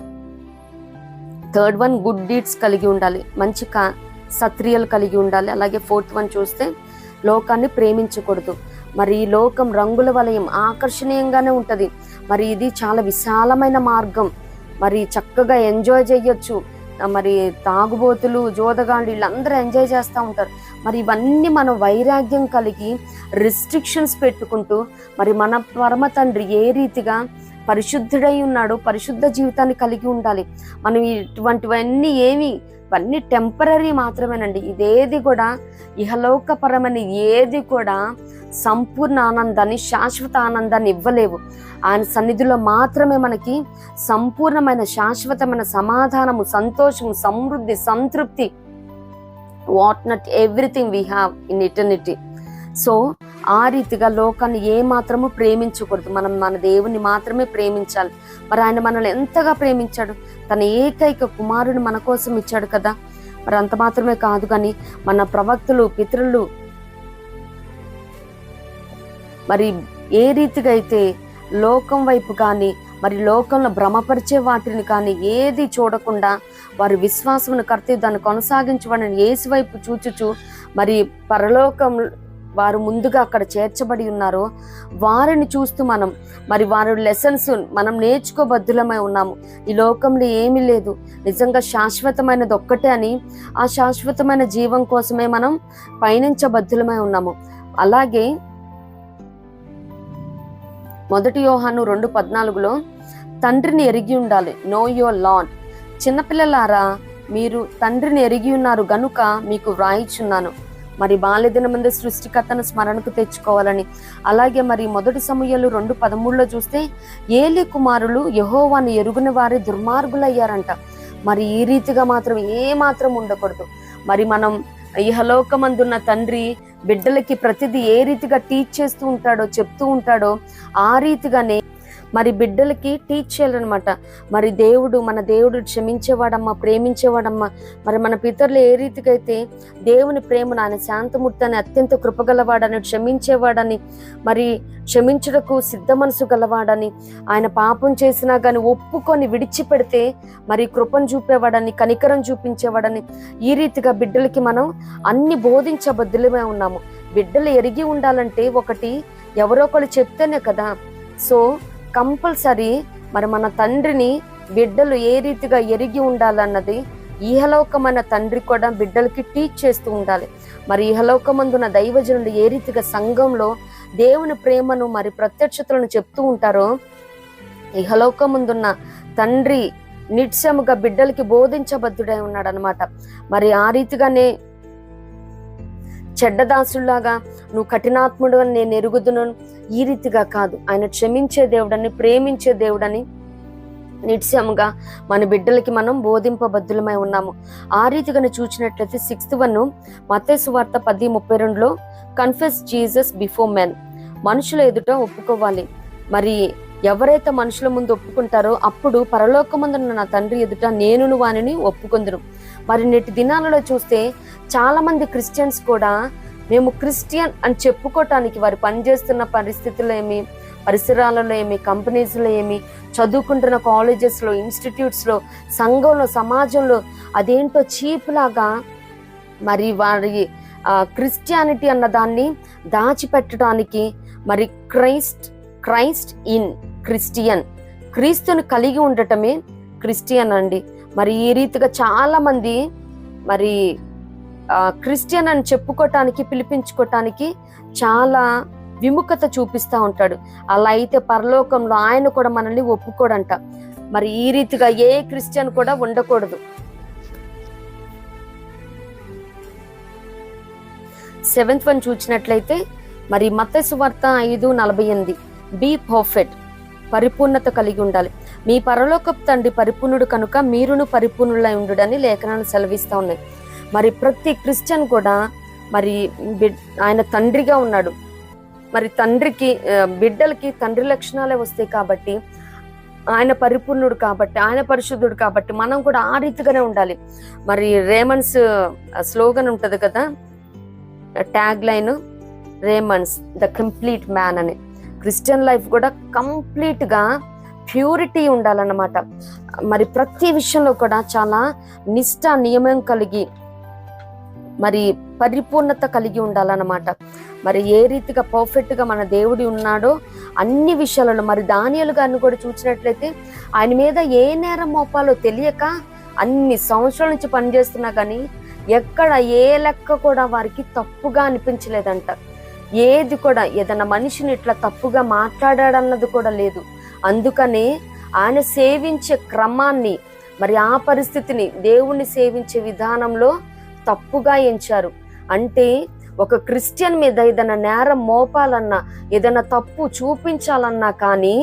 థర్డ్ వన్ గుడ్ డీడ్స్ కలిగి ఉండాలి, మంచి సత్క్రియలు కలిగి ఉండాలి. అలాగే 4th వన్ చూస్తే లోకాన్ని ప్రేమించకూడదు. మరి ఈ లోకం రంగుల వలయం ఆకర్షణీయంగానే ఉంటుంది. మరి ఇది చాలా విశాలమైన మార్గం, మరి చక్కగా ఎంజాయ్ చేయొచ్చు. మరి తాగుబోతులు, జోదగాళ్ళు వీళ్ళందరూ ఎంజాయ్ చేస్తూ ఉంటారు. మరి ఇవన్నీ మనం వైరాగ్యం కలిగి రిస్ట్రిక్షన్స్ పెట్టుకుంటూ మరి మన పరమ తండ్రి ఏ రీతిగా పరిశుద్ధుడై ఉన్నాడో పరిశుద్ధ జీవితాన్ని కలిగి ఉండాలి. మనం ఇటువంటివన్నీ ఇవన్నీ టెంపరీ మాత్రమేనండి. ఇదేది కూడా ఇహలోకపరమైన ఏది కూడా సంపూర్ణ ఆనందాన్ని, శాశ్వత ఆనందాన్ని ఇవ్వలేవు. ఆయన సన్నిధిలో మాత్రమే మనకి సంపూర్ణమైన శాశ్వతమైన సమాధానము, సంతోషము, సమృద్ధి, సంతృప్తి, what not everything we have in eternity. So ఆ రీతిగా లోకాన్ని ఏ మాత్రము ప్రేమించకూడదు. మనం మన దేవుని మాత్రమే ప్రేమించాలి. మరి ఆయన మనల్ని ఎంతగా ప్రేమించాడు, తన ఏకైక కుమారుని మన కోసం ఇచ్చాడు కదా. మరి అంత మాత్రమే కాదు, కానీ మన ప్రవక్తలు, పితరులు మరి ఏ రీతిగా అయితే లోకం వైపు కానీ మరి లోకంలో భ్రమపరిచే వాటిని కానీ ఏది చూడకుండా వారి విశ్వాసమును కర్త దాన్ని కొనసాగించబడిన యేసు వైపు చూచుచు మరి పరలోకం వారు ముందుగా అక్కడ చేర్చబడి ఉన్నారో వారిని చూస్తూ మనం మరి వారి లెసన్స్ మనం నేర్చుకోబద్ధులమై ఉన్నాము. ఈ లోకంలో ఏమీ లేదు, నిజంగా శాశ్వతమైనది ఒక్కటే అని ఆ శాశ్వతమైన జీవం కోసమే మనం పయనించబద్ధులమై ఉన్నాము. అలాగే 1 యోహాను 2:14 తండ్రిని ఎరిగి ఉండాలి. No your lord. చిన్నపిల్లలారా మీరు తండ్రిని ఎరిగి ఉన్నారు గనుక మీకు వ్రాయిచున్నాను. మరి బాల్యదినమందు సృష్టికర్తను స్మరణకు తెచ్చుకోవాలని. అలాగే మరి 1 సమూయేలు 2:13 చూస్తే ఏలీ కుమారులు యెహోవాను ఎరుగుని వారి దుర్మార్గులయ్యారంట. మరి ఈ రీతిగా మాత్రం ఏ మాత్రం ఉండకూడదు. మరి మనం ఇహలోకమందున్న తండ్రి బిడ్డలకి ప్రతిదీ ఏ రీతిగా టీచ్ చేస్తూ ఉంటాడో, చెప్తూ ఉంటాడో ఆ రీతిగానే మరి బిడ్డలకి టీచ్ చేయాలన్నమాట. మరి మన దేవుడు క్షమించేవాడమ్మా, ప్రేమించేవాడమ్మా. మరి మన పితరులు ఏ రీతిగా అయితే దేవుని ప్రేమను, ఆయన శాంతమూర్తిని, అత్యంత కృపగలవాడని, క్షమించేవాడని, మరి క్షమించుటకు సిద్ధ మనసు గలవాడని, ఆయన పాపం చేసినా కానీ ఒప్పుకొని విడిచిపెడితే మరి కృపను చూపేవాడని, కనికరం చూపించేవాడని, ఈ రీతిగా బిడ్డలకి మనం అన్ని బోధించబద్దులమే ఉన్నాము. బిడ్డలు ఎరిగి ఉండాలంటే ఒకటి ఎవరో ఒకరు చెప్తేనే కదా. సో కంపల్సరీ మరి మన తండ్రిని బిడ్డలు ఏ రీతిగా ఎరిగి ఉండాలన్నది ఇహలోకమైన తండ్రి కూడా బిడ్డలకి టీచ్ చేస్తూ ఉండాలి. మరి ఇహలోకమందున్న దైవజనులు ఏ రీతిగా సంఘంలో దేవుని ప్రేమను మరి ప్రత్యక్షతలను చెప్తూ ఉంటారో, ఇహలోకమందున్న తండ్రి నిత్యముగా బిడ్డలకి బోధించబద్ధుడై ఉన్నాడు అనమాట. మరి ఆ రీతిగానే చెడ్డదాసుల్లాగా నువ్వు కఠినాత్ముడు అని నేను ఎరుగుదును, ఈ రీతిగా కాదు. ఆయన క్షమించే దేవుడని, ప్రేమించే దేవుడని నిత్యముగా మన బిడ్డలకి మనం బోధింపబద్ధులమై ఉన్నాము. ఆ రీతిగానే చూసినట్లయితే 6th వన్ మత్తయి సువార్త 10:32 కన్ఫెస్ జీసస్ బిఫోర్ మెన్. మనుషుల ఎదుట ఒప్పుకోవాలి. మరి ఎవరైతే మనుషుల ముందు ఒప్పుకుంటారో అప్పుడు పరలోకమందున్న నా తండ్రి ఎదుట నేను వానిని ఒప్పుకొందును. మరి నేటి దినాలలో చూస్తే చాలా మంది క్రిస్టియన్స్ కూడా మేము క్రిస్టియన్ అని చెప్పుకోవటానికి వారు పనిచేస్తున్న పరిస్థితుల్లో ఏమి, పరిసరాలలో ఏమి, కంపెనీస్లో ఏమి, చదువుకుంటున్న కాలేజెస్లో, ఇన్స్టిట్యూట్స్లో, సంఘంలో, సమాజంలో అదేంటో చీప్ లాగా మరి వారి క్రిస్టియానిటీ అన్న దాన్ని దాచిపెట్టడానికి మరి క్రైస్ట్ ఇన్ క్రిస్టియన్, క్రీస్తుని కలిగి ఉండటమే క్రిస్టియన్ అండి. మరి ఈ రీతిగా చాలా మంది మరి క్రిస్టియన్ అని చెప్పుకోవటానికి, పిలిపించుకోవటానికి చాలా విముఖత చూపిస్తూ ఉంటాడు. అలా అయితే పరలోకంలో ఆయన కూడా మనల్ని ఒప్పుకోడంట. మరి ఈ రీతిగా ఏ క్రిస్టియన్ కూడా ఉండకూడదు. 7th వన్ చూసినట్లయితే మరి మత్తయి సువార్త 5:48 బీ పర్ఫెక్ట్, పరిపూర్ణత కలిగి ఉండాలి. మీ పరలోకపు తండ్రి పరిపూర్ణుడు కనుక మీరును పరిపూర్ణులై ఉండుడని లేఖనాలు సెలవిస్తూ ఉన్నాయి. మరి ప్రతి క్రిస్టియన్ కూడా మరి ఆయన తండ్రిగా ఉన్నాడు. మరి తండ్రికి బిడ్డలకి తండ్రి లక్షణాలే వస్తాయి కాబట్టి, ఆయన పరిపూర్ణుడు కాబట్టి, ఆయన పరిశుద్ధుడు కాబట్టి మనం కూడా ఆ రీతిగానే ఉండాలి. మరి రేమన్స్ స్లోగన్ ఉంటది కదా, tag line రేమన్స్ the complete man అని. క్రిస్టియన్ లైఫ్ కూడా కంప్లీట్ గా ప్యూరిటీ ఉండాలన్నమాట. మరి ప్రతి విషయంలో కూడా చాలా నిష్ఠ, నియమం కలిగి మరి పరిపూర్ణత కలిగి ఉండాలన్నమాట. మరి ఏ రీతిగా పర్ఫెక్ట్ గా మన దేవుడి ఉన్నాడో అన్ని విషయాలలో, మరి దానియేలు గారిని కూడా చూసినట్లయితే ఆయన మీద ఏ నేరం మోపాలో తెలియక అన్ని సంవత్సరాల నుంచి పనిచేస్తున్నా కానీ ఎక్కడ ఏ లెక్క కూడా వారికి తప్పుగా అనిపించలేదంట. ఏది కూడా ఏదైనా మనిషిని ఇట్లా తప్పుగా మాట్లాడాడన్నది కూడా లేదు. అందుకనే ఆయన సేవించే క్రమాన్ని, మరి ఆ పరిస్థితిని దేవుణ్ణి సేవించే విధానంలో తప్పుగా ఎంచారు. అంటే ఒక క్రిస్టియన్ మీద ఏదైనా నేరం మోపాలన్నా, ఏదైనా తప్పు చూపించాలన్నా కానీ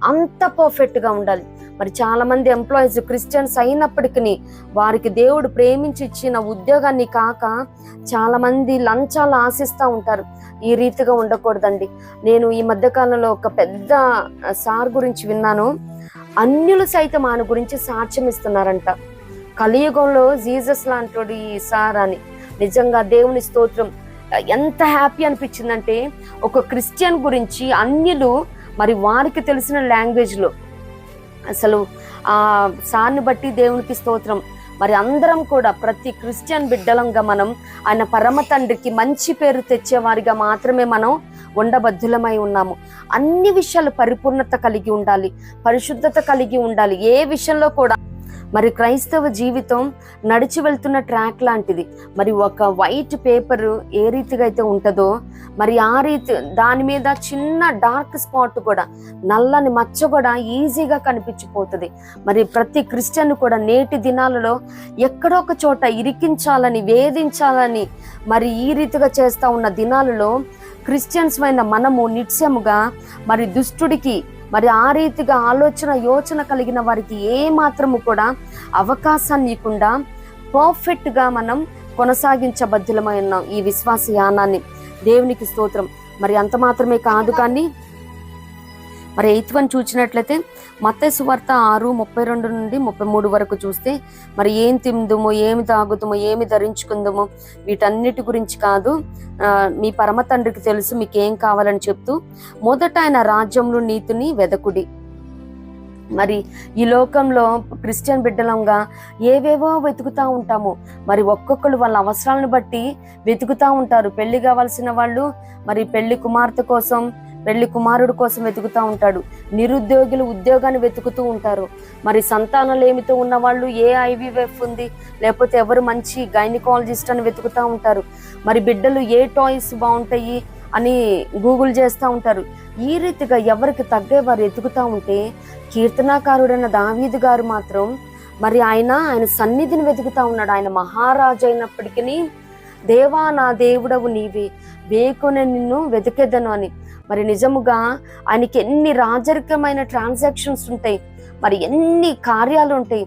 అంత పర్ఫెక్ట్ గా ఉండాలి. మరి చాలా మంది ఎంప్లాయీస్ క్రిస్టియన్స్ అయినప్పటికీ వారికి దేవుడు ప్రేమించి ఇచ్చిన ఉద్యోగాన్ని కాక చాలా మంది లంచాలు ఆశిస్తూ ఉంటారు. ఈ రీతిగా ఉండకూడదండి. నేను ఈ మధ్య కాలంలో ఒక పెద్ద సార్ గురించి విన్నాను. అన్యులు సైతం ఆయన గురించి సాక్ష్యం ఇస్తున్నారంట. కలియుగంలో జీసస్ లాంటి సార్ అని. నిజంగా దేవుని స్తోత్రం. ఎంత హ్యాపీ అనిపించిందంటే ఒక క్రిస్టియన్ గురించి అన్యులు మరి వారికి తెలిసిన లాంగ్వేజ్ లో, అసలు ఆ సార్ని బట్టి దేవునికి స్తోత్రం. మరి అందరం కూడా ప్రతి క్రిస్టియన్ బిడ్డలంగా మనం ఆయన పరమ తండ్రికి మంచి పేరు తెచ్చేవారిగా మాత్రమే మనం ఉండబద్ధులమై ఉన్నాము. అన్ని విషయాలు పరిపూర్ణత కలిగి ఉండాలి, పరిశుద్ధత కలిగి ఉండాలి. ఏ విషయంలో కూడా మరి క్రైస్తవ జీవితం నడిచి వెళ్తున్న ట్రాక్ లాంటిది. మరి ఒక వైట్ పేపర్ ఏ రీతిగా అయితే ఉంటుందో, మరి ఆ రీతి దాని మీద చిన్న డార్క్ స్పాట్ కూడా, నల్లని మచ్చ కూడా ఈజీగా కనిపించిపోతుంది. మరి ప్రతి క్రిస్టియన్ కూడా నేటి దినాలలో ఎక్కడో ఒక చోట ఇరికించాలని, వేధించాలని మరి ఈ రీతిగా చేస్తా ఉన్న దినాలలో క్రిస్టియన్స్ అయిన మనము నిత్యముగా మరి దుష్టుడికి మరి ఆ రీతిగా యోచన కలిగిన వారికి ఏ మాత్రము కూడా అవకాశాన్ని ఇవ్వకుండా పర్ఫెక్ట్గా మనం కొనసాగించబద్ధులమై ఉన్నాం ఈ విశ్వాస యానాన్ని. దేవునికి స్తోత్రం. మరి అంత మాత్రమే కాదు, కానీ మరి 8th వన్ చూసినట్లయితే మత్తయి సువార్త 6:32 నుండి 33 వరకు చూస్తే, మరి ఏం తిందుము, ఏమి తాగుతాము, ఏమి ధరించుకుందాము, వీటన్నిటి గురించి కాదు, మీ పరమ తండ్రికి తెలుసు మీకు ఏం కావాలని చెప్తూ, మొదట ఆయన రాజ్యంలో నీతిని వెదకుడి. మరి ఈ లోకంలో క్రిస్టియన్ బిడ్డలంగా ఏవేవో వెతుకుతూ ఉంటాము. మరి ఒక్కొక్కరు వాళ్ళ అవసరాలను బట్టి వెతుకుతూ ఉంటారు. పెళ్లి కావాల్సిన వాళ్ళు మరి పెళ్లి కుమార్తె కోసం, పెళ్లి కుమారుడు కోసం వెతుకుతూ ఉంటాడు. నిరుద్యోగులు ఉద్యోగాన్ని వెతుకుతూ ఉంటారు. మరి సంతానలేమితో ఉన్న వాళ్ళు ఏ IVF ఉంది, లేకపోతే ఎవరు మంచి గైనకాలజిస్ట్ అని వెతుకుతూ ఉంటారు. మరి బిడ్డలు ఏ టాయ్స్ బాగుంటాయి అని గూగుల్ చేస్తూ ఉంటారు. ఈ రీతిగా ఎవరికి తగ్గే వారు ఎదుగుతూ ఉంటే, కీర్తనాకారుడైన దావీదు గారు మాత్రం మరి ఆయన సన్నిధిని వెతుకుతా ఉన్నాడు. ఆయన మహారాజు అయినప్పటికీ, దేవా నా దేవుడవు నీవే, వేకునే నిన్ను వెతికెదను అని. మరి నిజముగా ఆయనకి ఎన్ని రాజరికమైన ట్రాన్సాక్షన్స్ ఉంటాయి, మరి ఎన్ని కార్యాలు ఉంటాయి,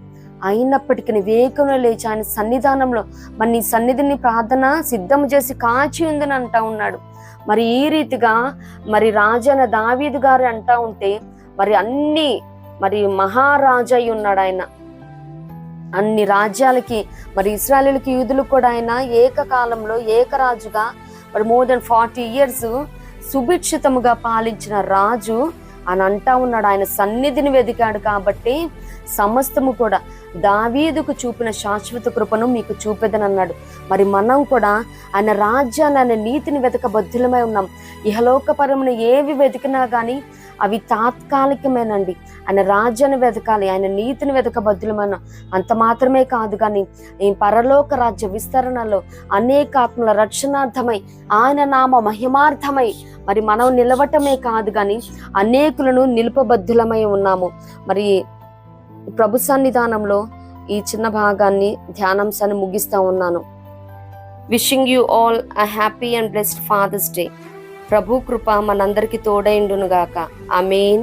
అయినప్పటికీ వేకునే లేచి ఆయన సన్నిధానంలో మరి నీ సన్నిధిని ప్రార్థన సిద్ధం చేసి కాచి ఉందని అంటా ఉన్నాడు. మరి ఈ రీతిగా మరి రాజైన దావీదు గారు అంటా ఉంటే, మరి అన్ని మరి మహారాజు అయి ఉన్నాడు ఆయన. అన్ని రాజ్యాలకి మరి ఇశ్రాయేలుకి యూదులకు కూడా ఆయన ఏకకాలంలో ఏకరాజుగా మరి more than 40 years సుభిక్షితముగా పాలించిన రాజు అని అంటా ఉన్నాడు. ఆయన సన్నిధిని వెతికాడు కాబట్టి సమస్తము కూడా దావీదుకు చూపిన శాశ్వత కృపను మీకు చూపెదను అన్నాడు. మరి మనం కూడా ఆయన రాజ్యాన్ని, ఆయన నీతిని వెతకబద్ధులమై ఉన్నాం. ఇహలోకపరమును ఏవి వెతికినా కానీ అవి తాత్కాలికమేనండి. ఆయన రాజ్యాన్ని వెతకాలి, ఆయన నీతిని వెతకబద్ధులమైన. అంత మాత్రమే కాదు, కానీ ఈ పరలోక రాజ్య విస్తరణలో అనేక ఆత్మల రక్షణార్థమై, ఆయన నామ మహిమార్థమై మరి మనం నిలవటమే కాదు, కానీ అనేకులను నిలుపబద్ధులమై ఉన్నాము. మరి ప్రభు సన్నిధానంలో ఈ చిన్న భాగాన్ని ధ్యానాంశాన్ని ముగిస్తా ఉన్నాను. Wishing you all a happy and blessed Father's Day. ప్రభు కృప మనందరికీ తోడైండును గాక. ఆమేన్.